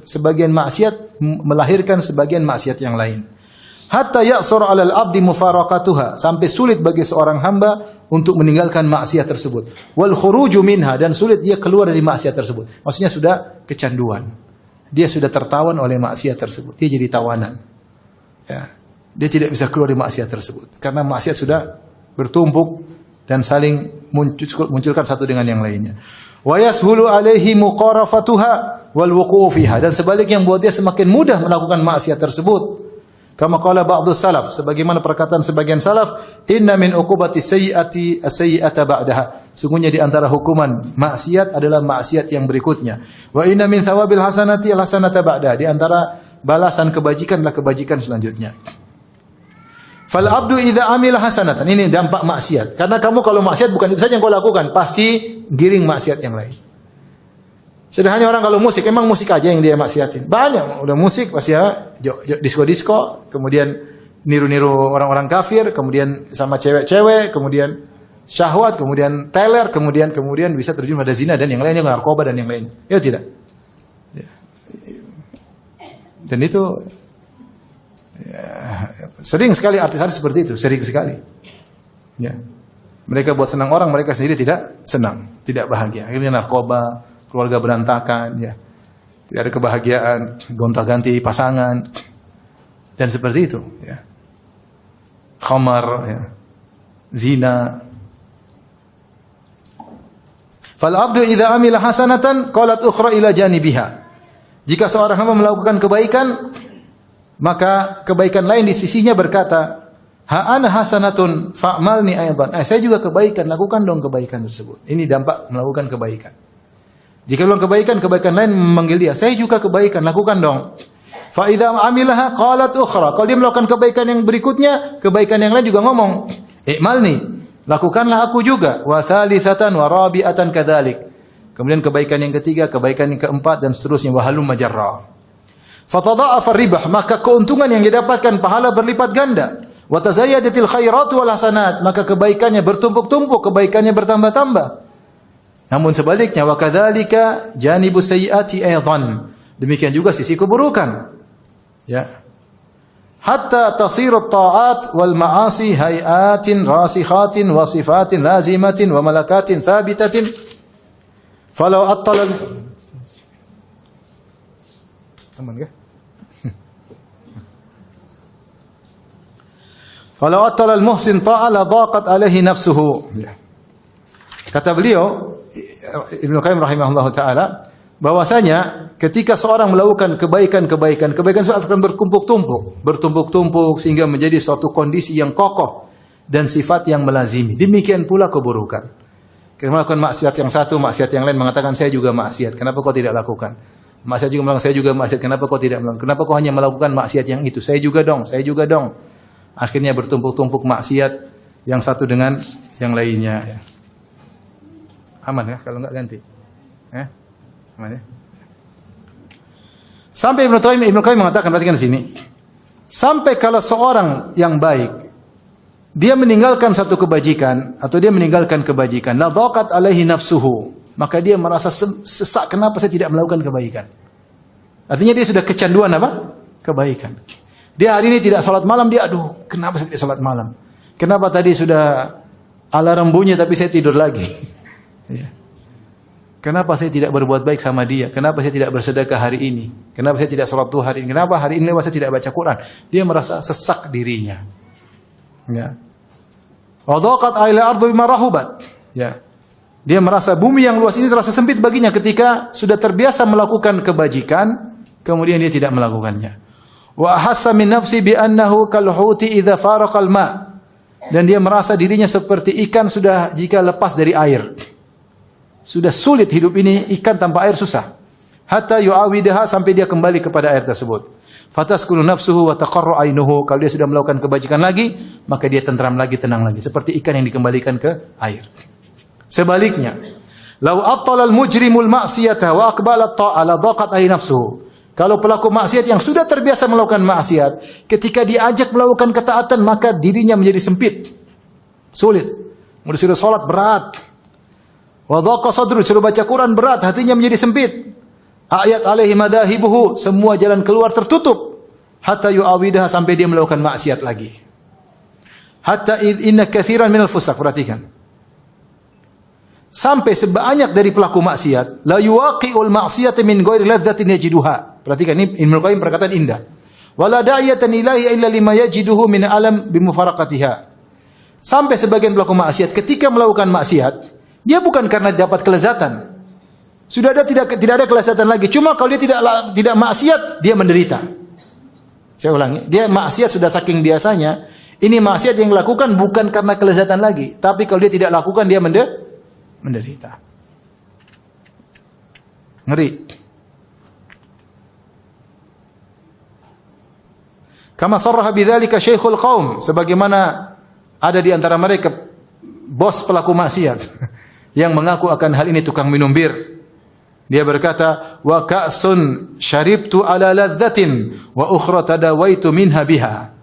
Sebagian maksiat melahirkan sebagian maksiat yang lain. Hatta ya'sur 'alal 'abdi mufaraqatuha, sampai sulit bagi seorang hamba untuk meninggalkan maksiat tersebut. Wal khuruju minha, dan sulit dia keluar dari maksiat tersebut. Maksudnya sudah kecanduan. Dia sudah tertawan oleh maksiat tersebut. Dia jadi tawanan. Ya. Dia tidak bisa keluar dari maksiat tersebut karena maksiat sudah bertumpuk dan saling munculkan satu dengan yang lainnya. Wa yashulu 'alaihi muqarafatuha wal wuqu'u fiha, dan sebaliknya yang buat dia semakin mudah melakukan maksiat tersebut. Kama qala ba'dhu salaf, sebagaimana perkataan sebagian salaf, inna min uqubati sayyi'ati as-sayyi'ata ba'daha. Sungguhnya di antara hukuman maksiat adalah maksiat yang berikutnya. Wa inna min thawabil hasanati al-hasanata ba'daha. Di antara balasan kebajikan adalah kebajikan selanjutnya. Fal abdu idza amila hasanatan. Ini dampak maksiat. Karena kamu kalau maksiat bukan itu saja yang kau lakukan, pasti giring maksiat yang lain. Sederhananya orang kalau musik, emang musik aja yang dia maksiatin. Banyak, udah musik pasti ya, disco-disco, kemudian niru-niru orang-orang kafir, kemudian sama cewek-cewek, kemudian syahwat, kemudian teler, kemudian bisa terjun pada zina dan yang lainnya, narkoba dan yang lain. Ya tidak? Ya. Dan itu ya, sering sekali artis-artis seperti itu, sering sekali. Ya. Mereka buat senang orang, mereka sendiri tidak senang, tidak bahagia. Akhirnya narkoba, keluarga berantakan, ya. Tidak ada kebahagiaan, gonta-ganti pasangan, dan seperti itu, ya. Khamar, ya. Zina. Fal abdu idza amila hasanatan qalat ukhra ila janibiha. Jika seorang hamba melakukan kebaikan, maka kebaikan lain di sisinya berkata, ha ana hasanatun fa'malni aidan. Saya juga kebaikan, lakukan dong kebaikan tersebut. Ini dampak melakukan kebaikan. Jika melakukan kebaikan, kebaikan lain memanggil dia, saya juga kebaikan, lakukan dong. Fa idza amilaha qalat ukhra. Kalau dia melakukan kebaikan yang berikutnya, kebaikan yang lain juga ngomong, i'malni, lakukanlah aku juga. Wa thalithatan wa rabi'atan kadzalik. Kemudian kebaikan yang ketiga, kebaikan yang keempat, dan seterusnya, wa halum majarra. Fa tadha'afa ribah, maka keuntungan yang didapatkan pahala berlipat ganda. Wa tazayyadatil khairatu wal hasanat, maka kebaikannya bertumpuk-tumpuk, kebaikannya bertambah-tambah. Namun sebaliknya, wa kadzalika janibu sayyiati aidan. Demikian juga sisi keburukan. Ya. Hatta tasiru at-ta'at wal ma'asi hayatin rasikhatin wa sifatin lazimatin wa malakatin thabitatin. Falau attala aman enggak? Falau attala al-muhsin ta'ala daqat alaihi nafsuhu. Ya. Kata beliau Ibnu Qayyim rahimahullah ta'ala, bahwasanya ketika seorang melakukan kebaikan itu akan bertumpuk-tumpuk sehingga menjadi suatu kondisi yang kokoh dan sifat yang melazimi. Demikian pula keburukan. Kita melakukan maksiat yang satu, maksiat yang lain mengatakan saya juga maksiat. Kenapa kau tidak lakukan? Maksiat juga melakukan, saya juga maksiat. Kenapa kau tidak melakukan? Kenapa kau hanya melakukan maksiat yang itu? Saya juga dong. Akhirnya bertumpuk-tumpuk maksiat yang satu dengan yang lainnya. Ya. Aman ya kalau enggak ganti. Ya. Aman ya. Sampai Ibnu Qayyim mengatakan, perhatikan di sini. Sampai kalau seorang yang baik dia meninggalkan satu kebajikan atau dia meninggalkan kebajikan, la dhaqat alaihi nafsuhu, maka dia merasa sesak, kenapa saya tidak melakukan kebaikan? Artinya dia sudah kecanduan apa? Kebaikan. Dia hari ini tidak salat malam, dia aduh, kenapa saya tidak salat malam? Kenapa tadi sudah alarm bunyi tapi saya tidur lagi? Ya. Kenapa saya tidak berbuat baik sama dia? Kenapa saya tidak bersedekah hari ini? Kenapa saya tidak salat duha hari ini? Kenapa hari ini saya tidak baca Quran? Dia merasa sesak dirinya. Ya. Wadaqat aila ardu bima rahubat. Ya. Dia merasa bumi yang luas ini terasa sempit baginya ketika sudah terbiasa melakukan kebajikan, kemudian dia tidak melakukannya. Wa ahassa min nafsi bi annahu kal huti idza faraqa al ma. Dan dia merasa dirinya seperti ikan sudah jika lepas dari air. Sudah sulit hidup ini, ikan tanpa air susah. Hatta yu'awidaha, sampai dia kembali kepada air tersebut. Fataskunu nafsuhu wa taqarru ainuhu. Kalau dia sudah melakukan kebajikan lagi, maka dia tentram lagi, tenang lagi, seperti ikan yang dikembalikan ke air. Sebaliknya, Lau attala al-mujrimul ma'siyata wa aqbala at-ta'a la dhaqat alaihi nafsuhu. Kalau pelaku maksiat yang sudah terbiasa melakukan maksiat, ketika diajak melakukan ketaatan, maka dirinya menjadi sempit. Sulit. Mau disuruh salat berat. Wa dhaqa sadru, suruh baca Quran berat, hatinya menjadi sempit. Ayat alaihi madahibuhu, semua jalan keluar tertutup. Hatta yu'awidaha, sampai dia melakukan maksiat lagi. Hatta inna katsiran minal fusaq, perhatikan. Sampai sebanyak dari pelaku maksiat, la yuwaqi'ul ma'siyata min ghairi ladzatin yajiduha. Perhatikan ini Ibnu Qayyim perkataan indah. Wala da'iyatan ilahi illa lima yajiduhu min alam bimufaraqatiha. Sampai sebagian pelaku maksiat ketika melakukan maksiat, dia bukan karena dapat kelezatan. Sudah ada tidak ada kelezatan lagi. Cuma kalau dia tidak maksiat, dia menderita. Saya ulangi, dia maksiat sudah saking biasanya. Ini maksiat yang dilakukan bukan karena kelezatan lagi, tapi kalau dia tidak lakukan dia menderita. Ngeri. Kama sarraha bidzalika Syekhul Qaum, sebagaimana ada di antara mereka bos pelaku maksiat yang mengaku akan hal ini tukang minum bir. Dia berkata, "Wa ka'sun syaribtu ala ladzatin wa ukhra tadawaitu minha biha."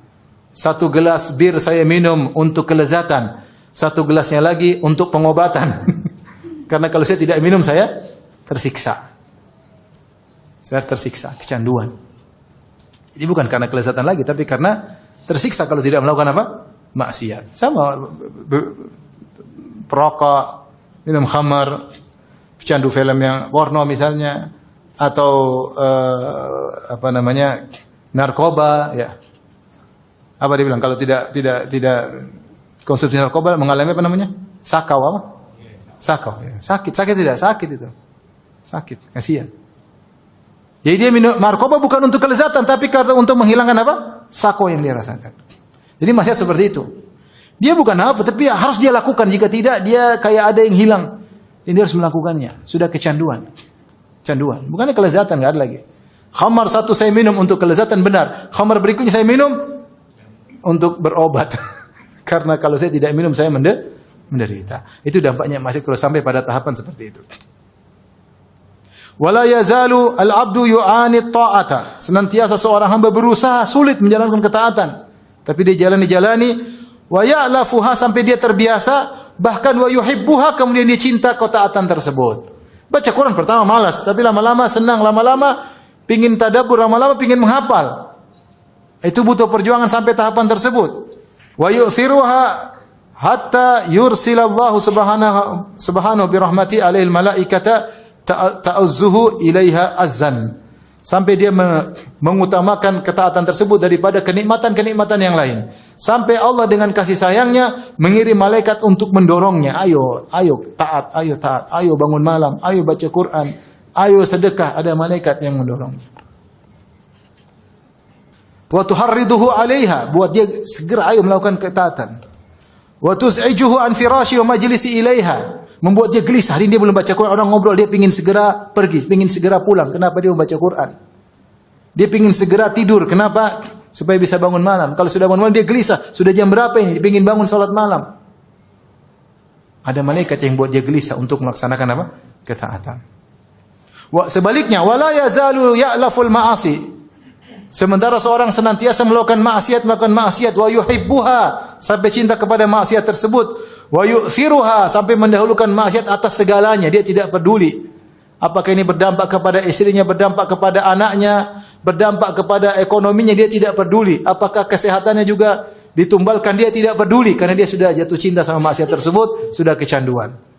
Satu gelas bir saya minum untuk kelezatan, satu gelasnya lagi untuk pengobatan. Karena kalau saya tidak minum saya tersiksa. Saya tersiksa, kecanduan. Ini bukan karena kelezatan lagi, tapi karena tersiksa kalau tidak melakukan apa? Maksiat. Sama perokok, minum khamar, pecandu film yang porno misalnya, atau narkoba, ya. Apa dia bilang? Kalau tidak konsumsi narkoba mengalami apa namanya? Sakau apa? Sakau. Ya. Sakit tidak? Sakit itu. Sakit, kasihan. Jadi dia minum narkoba bukan untuk kelezatan, tapi karena untuk menghilangkan apa? Sakau yang dia rasakan. Jadi maksiat seperti itu. Dia bukan apa, tapi harus dia lakukan. Jika tidak, dia kayak ada yang hilang. Jadi dia harus melakukannya. Sudah kecanduan. Canduan. Bukannya kelezatan, nggak ada lagi. Khamar satu saya minum untuk kelezatan, benar. Khamar berikutnya saya minum untuk berobat. Karena kalau saya tidak minum, saya menderita. Itu dampaknya masih kalau sampai pada tahapan seperti itu. Wala yazalu al-'abdu yu'ani ta'ata. Senantiasa seorang hamba berusaha sulit menjalankan ketaatan. Tapi dia jalani wa ya'lafuha, sampai dia terbiasa, bahkan wa yuhibbuha, kemudian dia cinta ketaatan tersebut. Baca Quran pertama malas, tapi lama-lama senang, lama-lama pingin tadabbur, lama-lama pingin menghafal. Itu butuh perjuangan sampai tahapan tersebut. Wa yu'thiruha hatta yursilallahu subhanahu bi rahmati alaihil malaikata ta'azzuhu ilaiha azzan. Sampai dia mengutamakan ketaatan tersebut daripada kenikmatan-kenikmatan yang lain. Sampai Allah dengan kasih sayangnya mengirim malaikat untuk mendorongnya. Ayo taat, ayo bangun malam, ayo baca Quran, ayo sedekah. Ada malaikat yang mendorongnya. Wa tuharriduhu 'alaiha, buat dia segera ayo melakukan ketaatan. Wa tuz'ijuhu an firashi wa majlisi ilaiha, membuat dia gelisah. Hari ini dia belum baca Quran, orang ngobrol, dia pingin segera pergi, pingin segera pulang. Kenapa dia membaca Quran? Dia pingin segera tidur. Kenapa? Supaya bisa bangun malam. Kalau sudah bangun malam dia gelisah. Sudah jam berapa ini? Dia pingin bangun salat malam. Ada malaikat yang buat dia gelisah untuk melaksanakan apa? Ketaatan. Sebaliknya, wala yazalu ya'laful ma'asi. Sementara seorang senantiasa melakukan maksiat, wa yuhibbuha, sampai cinta kepada maksiat tersebut. Wa yu'thiruha, sampai mendahulukan maksiat atas segalanya. Dia tidak peduli. Apakah ini berdampak kepada istrinya, berdampak kepada anaknya, berdampak kepada ekonominya, dia tidak peduli. Apakah kesehatannya juga ditumbalkan, dia tidak peduli. Karena dia sudah jatuh cinta sama maksiat tersebut, sudah kecanduan.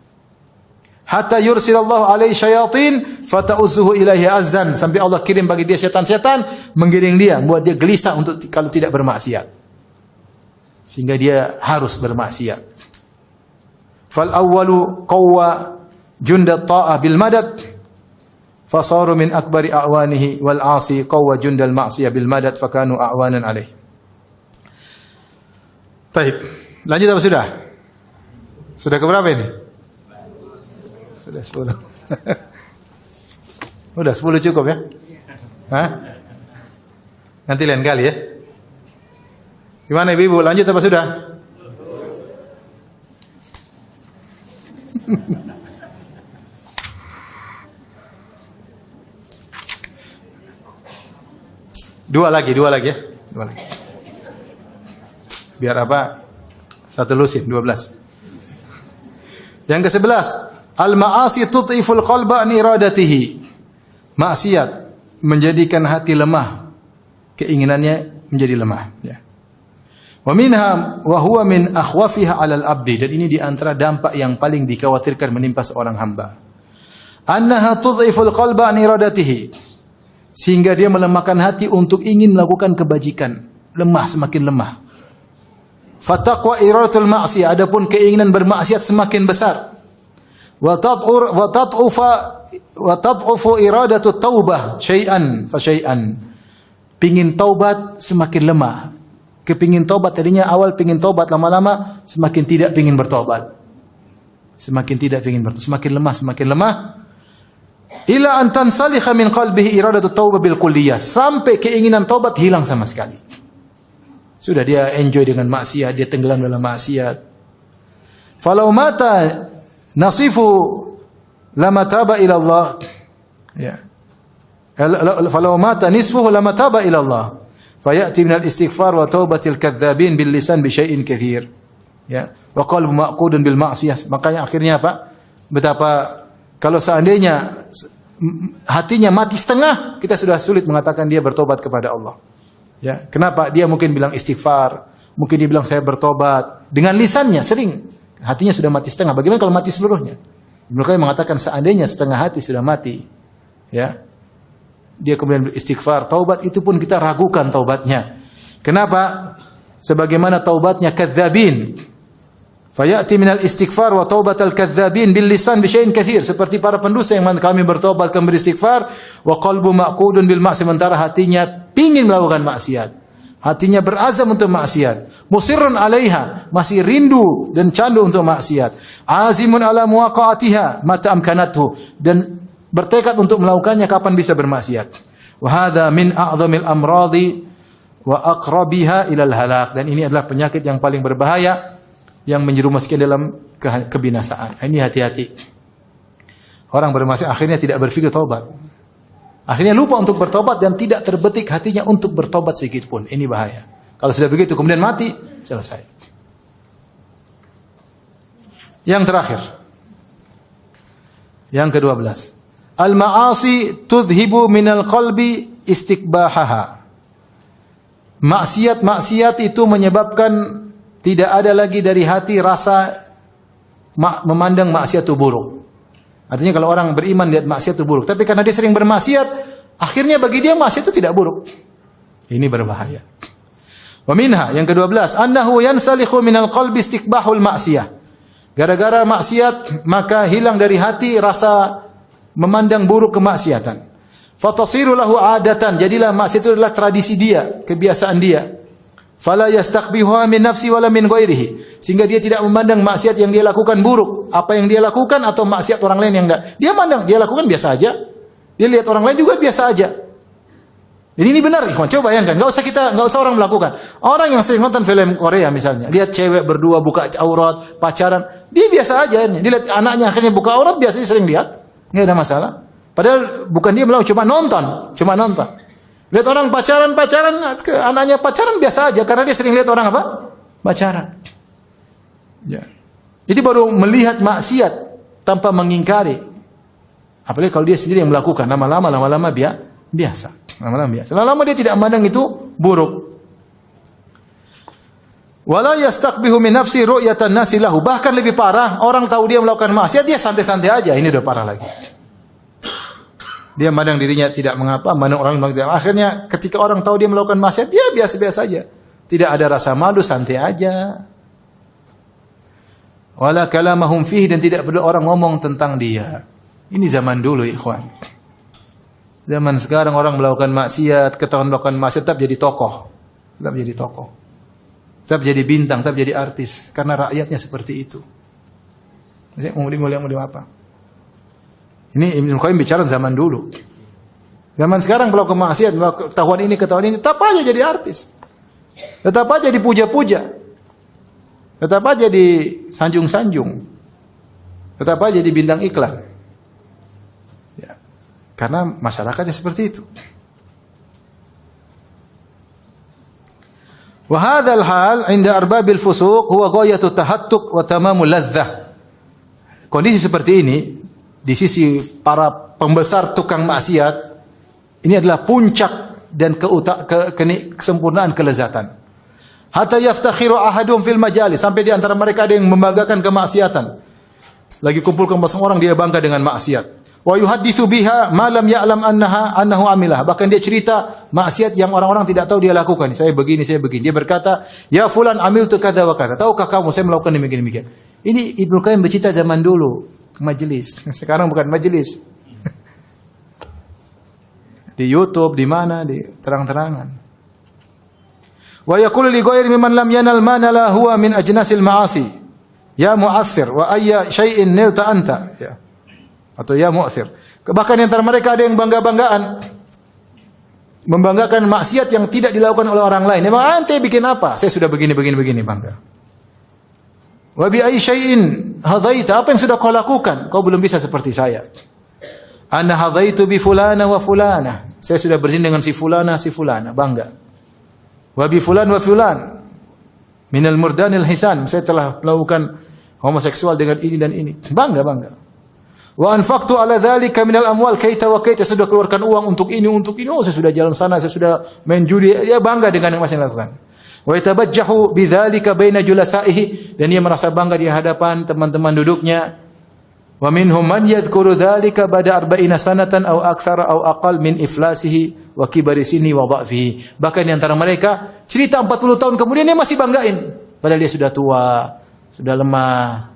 Hatta yursilallahu alaihi syayatin fata'uzzuhu ilaihi azzan. Sampai Allah kirim bagi dia setan-setan, menggiring dia, buat dia gelisah untuk kalau tidak bermaksiat. Sehingga dia harus bermaksiat. Fal awwalu qawwa junda ta'ah bil madad fasaru min akbari a'wanihi wal 'asi qawwa jundal ma'siyah bil madad fakanu a'wanan alaih. Baik, lanjut apa sudah? Sudah ke berapa ini? Sudah 10. Udah 10 cukup ya? Hah? Nanti lain kali ya. Gimana ibu-ibu, lanjut apa sudah? Dua lagi ya. Dua lagi. Biar apa? Satu lusin, 12. Yang ke-11, al-ma'asi tudhiful qalba an iradatihi. Maksiat menjadikan hati lemah, keinginannya menjadi lemah, ya. Wa minha wa huwa min akhwafiha 'alal abdi, dan ini di antara dampak yang paling dikhawatirkan menimpa seorang hamba. Annaha tudhiful qalba an iradatihi, sehingga dia melemahkan hati untuk ingin melakukan kebajikan, lemah, semakin lemah. Fataqwa iradatul ma'siyah, adapun keinginan bermaksiat semakin besar. Wa tad'ufu iradatu taubah syai'an fa syai'an. Pingin taubat semakin lemah. Kepingin taubat tadinya awal pingin taubat, lama-lama semakin tidak pingin bertobat. Semakin lemah. Ila an tansalikha min qalbihi iradatu taubah bil kulliyah, sampai keinginan taubat hilang sama sekali. Sudah dia enjoy dengan maksiat, dia tenggelam dalam maksiat. Falau mata nasifu lama taba ila Allah. Ya. Falau mata nisfuhu lama taba ila Allah. Fayati minal istighfar wa taubatil kadzdzabin bil lisan bi syai'in katsir. Ya. Wa qalbu maqudun bil ma'siyah. Makanya akhirnya apa? Betapa kalau seandainya hatinya mati setengah, kita sudah sulit mengatakan dia bertobat kepada Allah. Ya, kenapa? Dia mungkin bilang istighfar, mungkin dia bilang saya bertobat dengan lisannya sering, hatinya sudah mati setengah. Bagaimana kalau mati seluruhnya? Ibnu Qayyim mengatakan seandainya setengah hati sudah mati, ya, dia kemudian beristighfar, taubat, itu pun kita ragukan taubatnya. Kenapa? Sebagaimana taubatnya kadzdzabin. Fayati minal istighfar wa taubatal kadzdzabin bil lisan bi syai'in katsir, seperti para pendusta yang kami bertobat, kami beristighfar, wa qalbu maqudun bil ma'siyah, sementara hatinya pingin melakukan maksiat. Hatinya berazam untuk maksiat. Musirrun 'alaiha, masih rindu dan candu untuk maksiat. Azimun 'ala muwaqa'atiha mata amkanathu, dan bertekad untuk melakukannya kapan bisa bermaksiat. Wa hadza min a'dhamil amradi wa aqrabiha ilal halak, dan ini adalah penyakit yang paling berbahaya yang menjerumuskan dalam kebinasaan. Ini hati-hati. Orang bermaksiat akhirnya tidak berpikir taubat. Akhirnya lupa untuk bertobat dan tidak terbetik hatinya untuk bertobat sedikit pun. Ini bahaya. Kalau sudah begitu kemudian mati, selesai. Yang terakhir. Yang ke-12. Al-ma'asi tudhibu minal qalbi istiqbahaha. Maksiat itu menyebabkan tidak ada lagi dari hati rasa memandang maksiat itu buruk. Artinya kalau orang beriman lihat maksiat itu buruk, tapi karena dia sering bermaksiat, akhirnya bagi dia maksiat itu tidak buruk. Ini berbahaya. Wa minha, yang ke-12, annahu yansalikhu minal qalbi istiqbahul maksiyah. Gara-gara maksiat maka hilang dari hati rasa memandang buruk kemaksiatan. Fatasiru lahu adatan, jadilah maksiat itu adalah tradisi dia, kebiasaan dia. Fala yastaqbihuha min nafsi wala min ghairihi, sehingga dia tidak memandang maksiat yang dia lakukan buruk, apa yang dia lakukan atau maksiat orang lain yang dia mandang dia lakukan biasa aja. Dia lihat orang lain juga biasa aja. Jadi ini benar, ikhwan. Coba bayangkan, enggak usah orang melakukan. Orang yang sering nonton film Korea misalnya, lihat cewek berdua buka aurat, pacaran, dia biasa aja. Dia lihat anaknya akhirnya buka aurat, biasanya sering lihat, enggak ada masalah. Padahal bukan dia melakukan, cuma nonton. Lihat orang pacaran, anaknya pacaran biasa aja karena dia sering lihat orang apa? Pacaran. Ya. Itu baru melihat maksiat tanpa mengingkari. Apalagi kalau dia sendiri yang melakukan, lama-lama biasa. Lama-lama dia tidak memandang itu buruk. Wala yastaqbihu min nafsi ru'yatan nasi lahu. Bahkan lebih parah, orang tahu dia melakukan maksiat, dia santai-santai aja. Ini udah parah lagi. Dia memandang dirinya tidak mengapa, memandang orang melakukan. Akhirnya ketika orang tahu dia melakukan maksiat, dia biasa-biasa saja. Tidak ada rasa malu, santai aja. Wala kalamahum fihi, dan tidak perlu orang ngomong tentang dia. Ini zaman dulu, ikhwan. Zaman sekarang orang melakukan maksiat, ketahuan melakukan maksiat, tetap jadi tokoh. Tetap jadi bintang, tetap jadi artis. Karena rakyatnya seperti itu. Mau apa? Ini Ibnu Qayyim bicara zaman dulu. Zaman sekarang kalau kemaksiat, ketahuan ini, tetap aja jadi artis. Tetap aja dipuja-puja. Tetap aja disanjung-sanjung. Tetap aja di bintang iklan. Ya. Karena masyarakatnya seperti itu. Wa hadzal hal 'inda arbabil fusuq huwa ghayatu tahattuk wa tamamul ladzah. Kondisi seperti ini di sisi para pembesar tukang maksiat ini adalah puncak dan kesempurnaan kelezatan. Hatta yaftakhiru ahadum fil majalis, sampai di antara mereka ada yang membanggakan kemaksiatan. Lagi kumpulkan bersama orang dia bangga dengan maksiat. Wa yuhadditsu biha ma lam ya'lam annahu amilah. Bahkan dia cerita maksiat yang orang-orang tidak tahu dia lakukan. Saya begini. Dia berkata, "Ya fulan amiltu kadza wa kadza." Tahukah kamu saya melakukan demikian. Ini Ibnu Qayyim bercerita zaman dulu, majelis. Sekarang bukan majelis. Di YouTube, di mana, di terang-terangan. Wa yaqulu li ghairi mimman lam yanal ma nala huwa min ajnasil ma'asi. Ya mu'athir wa ayya syai'in nilta anta. Ya. Atau ya mu'athir. Bahkan di antara mereka ada yang bangga-banggaan. Membanggakan maksiat yang tidak dilakukan oleh orang lain. Emang ante bikin apa? Saya sudah begini bangga. Wa bi ayyi syai'in hadaita, apa yang sudah kau lakukan? Kau belum bisa seperti saya. Ana hadaitu bi fulana wa fulana. Saya sudah berzina dengan si fulana, bangga. Wa bi fulan wa fulan minal murdanil hisan. Saya telah melakukan homoseksual dengan ini dan ini. Bangga. Wa anfaqtu ala dzalika minal amwal kaita wa kaita. Sudah keluarkan uang untuk ini. Oh, saya sudah jalan sana, saya sudah main judi. Dia bangga dengan yang masih lakukan. Wa yatabajjahu bidzalika baina julasaihi, dan dia merasa bangga di hadapan teman-teman duduknya. Wa minhum man yadhkuru dzalika ba'da 40 sanatan aw aktsara aw aqal min iflasihi wa kibari sinni wa dha'fihi. Bahkan di antara mereka cerita 40 tahun kemudian dia masih banggain, padahal dia sudah tua, sudah lemah,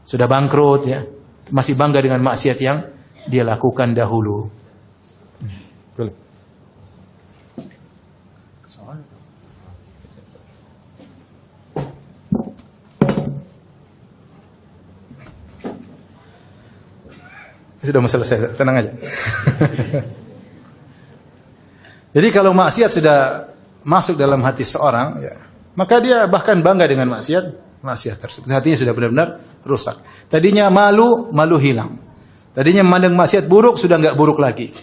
sudah bangkrut ya. Masih bangga dengan maksiat yang dia lakukan dahulu. Sudah mau selesai, tenang aja. Jadi kalau maksiat sudah masuk dalam hati seorang, ya, maka dia bahkan bangga dengan maksiat tersebut. Hatinya sudah benar-benar rusak. Tadinya malu hilang. Tadinya memandang maksiat buruk, sudah enggak buruk lagi.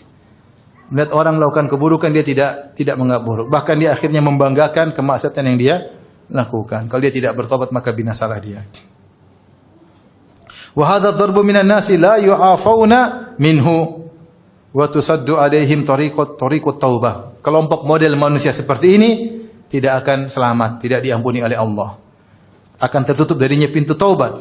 Melihat orang melakukan keburukan, dia tidak menganggap buruk. Bahkan dia akhirnya membanggakan kemaksiatan yang dia lakukan. Kalau dia tidak bertobat, maka binasalah dia. Wa hadha dharbu minan nasi la yu'afawna minhu wa tusaddu alaihim tariqut taubah. Kelompok model manusia seperti ini tidak akan selamat, tidak diampuni oleh Allah. Akan tertutup darinya pintu taubat.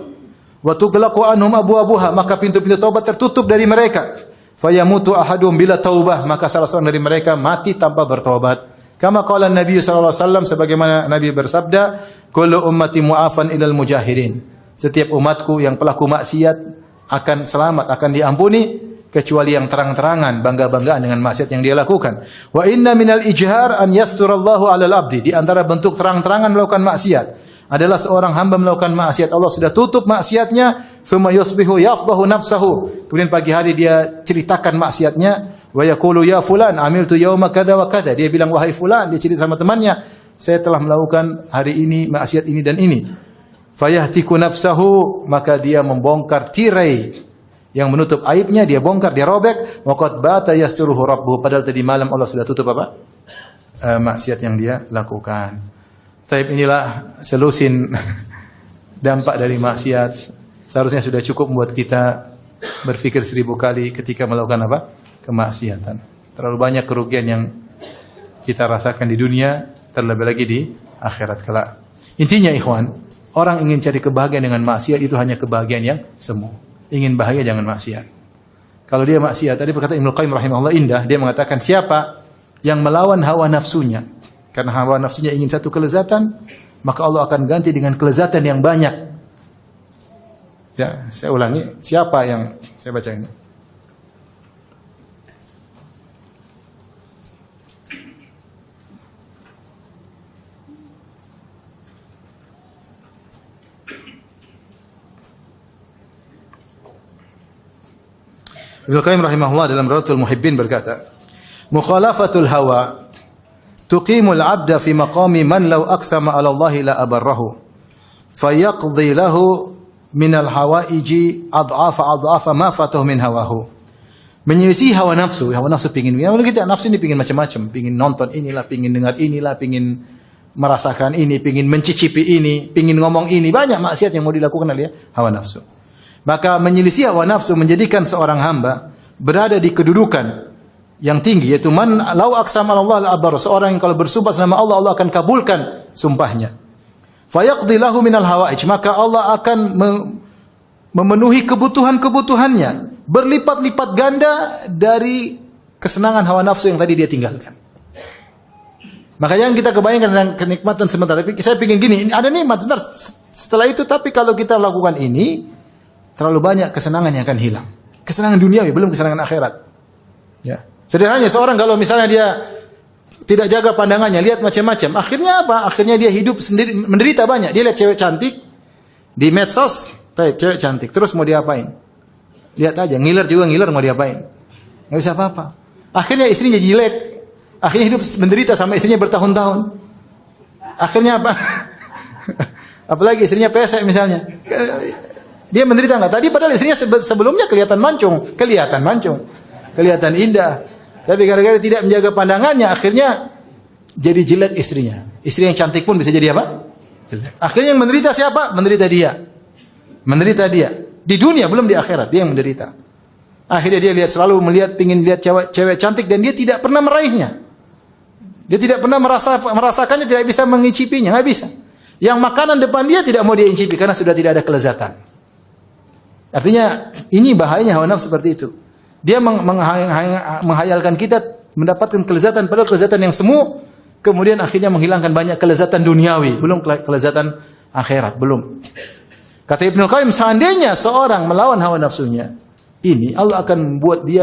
Wa tughlaqu anhum abwabuha, maka pintu-pintu taubat tertutup dari mereka. Fayamutu ahadum bila taubah, maka salah seorang dari mereka mati tanpa bertobat. Kama qala Nabi sallallahu alaihi wasallam, sebagaimana Nabi bersabda, kullu ummati mu'afan ilal mujahirin. Setiap umatku yang pelaku maksiat akan selamat, akan diampuni, kecuali yang terang-terangan bangga-banggaan dengan maksiat yang dia lakukan. Wa inna minal ijhar an yasturallahu 'alal abdi. Di antara bentuk terang-terangan melakukan maksiat adalah seorang hamba melakukan maksiat, Allah sudah tutup maksiatnya, tsumma yusbihu yafdahu nafsahu. Kemudian pagi hari dia ceritakan maksiatnya, wa yaqulu ya fulan amiltu yauma kadza wa kadza. Dia bilang wahai fulan, dia cerita sama temannya, saya telah melakukan hari ini maksiat ini dan ini. Fayahtiku nafsahu, maka dia membongkar tirai yang menutup aibnya, dia bongkar, dia robek. Waqad bata yasturuhu rabbuhu, padahal tadi malam Allah sudah tutup apa? Maksiat yang dia lakukan. Taib, inilah selusin dampak dari maksiat. Seharusnya sudah cukup membuat kita berpikir 1000 kali ketika melakukan apa? Kemaksiatan. Terlalu banyak kerugian yang kita rasakan di dunia, terlebih lagi di akhirat kelak. Intinya ikhwan, orang ingin cari kebahagiaan dengan maksiat itu hanya kebahagiaan yang semu. Ingin bahagia jangan maksiat. Kalau dia maksiat, tadi berkata Ibnu Qayyim rahimahullah indah, dia mengatakan siapa yang melawan hawa nafsunya, karena hawa nafsunya ingin satu kelezatan, maka Allah akan ganti dengan kelezatan yang banyak. Ya, saya ulangi, siapa yang saya baca ini? Ibnu Qayyim rahimahullah dalam Rawdatul Muhibbin berkata, mukhalafatul hawa tuqimul 'abda fi maqami man law aqsama 'ala Allah la abarrahu fayaqdi lahu min al-hawaiji adhafa ma fatahu min hawahu. Menyelisih hawa nafsu pingin kita nafsu ini pingin macam-macam, pingin nonton inilah, pingin dengar inilah, pingin merasakan ini, pingin mencicipi ini, pingin ngomong ini, banyak maksiat yang mau dilakukan oleh hawa nafsu. Maka menyelisih hawa nafsu menjadikan seorang hamba berada di kedudukan yang tinggi, yaitu man lau aqsama Allah al-abar, seorang yang kalau bersumpah sama Allah, Allah akan kabulkan sumpahnya. Fayaqdi lahu minal hawaij, maka Allah akan memenuhi kebutuhan-kebutuhannya berlipat-lipat ganda dari kesenangan hawa nafsu yang tadi dia tinggalkan. Maka jangan kita kebayangkan dengan kenikmatan sementara. Saya pingin gini, ada nikmat bentar. Setelah itu, tapi kalau kita lakukan ini, terlalu banyak kesenangan yang akan hilang. Kesenangan duniawi, belum kesenangan akhirat. Ya. Sederhananya seorang kalau misalnya dia tidak jaga pandangannya, lihat macam-macam, akhirnya apa? Akhirnya dia hidup sendiri, menderita banyak. Dia lihat cewek cantik di medsos, cewek cantik, terus mau diapain? Lihat aja, ngiler juga ngiler, mau diapain? Nggak bisa apa-apa. Akhirnya istrinya jelek. Akhirnya hidup menderita sama istrinya bertahun-tahun. Akhirnya apa? Apalagi istrinya pesek misalnya. Dia menderita enggak? Tadi padahal istrinya sebelumnya kelihatan mancung. Kelihatan indah. Tapi gara-gara tidak menjaga pandangannya, akhirnya jadi jelek istrinya. Istri yang cantik pun bisa jadi apa? Jelek. Akhirnya yang menderita siapa? Menderita dia. Di dunia, belum di akhirat. Dia yang menderita. Akhirnya dia selalu pingin lihat cewek cantik dan dia tidak pernah meraihnya. Dia tidak pernah merasakannya, tidak bisa mengicipinya, nggak bisa. Yang makanan depan dia tidak mau dia icipi karena sudah tidak ada kelezatan. Artinya ini bahayanya hawa nafsu seperti itu. Dia menghayalkan kita mendapatkan kelezatan, padahal kelezatan yang semu, kemudian akhirnya menghilangkan banyak kelezatan duniawi, belum kelezatan akhirat, belum. Kata Ibnu Qayyim, seandainya seorang melawan hawa nafsunya, ini Allah akan membuat dia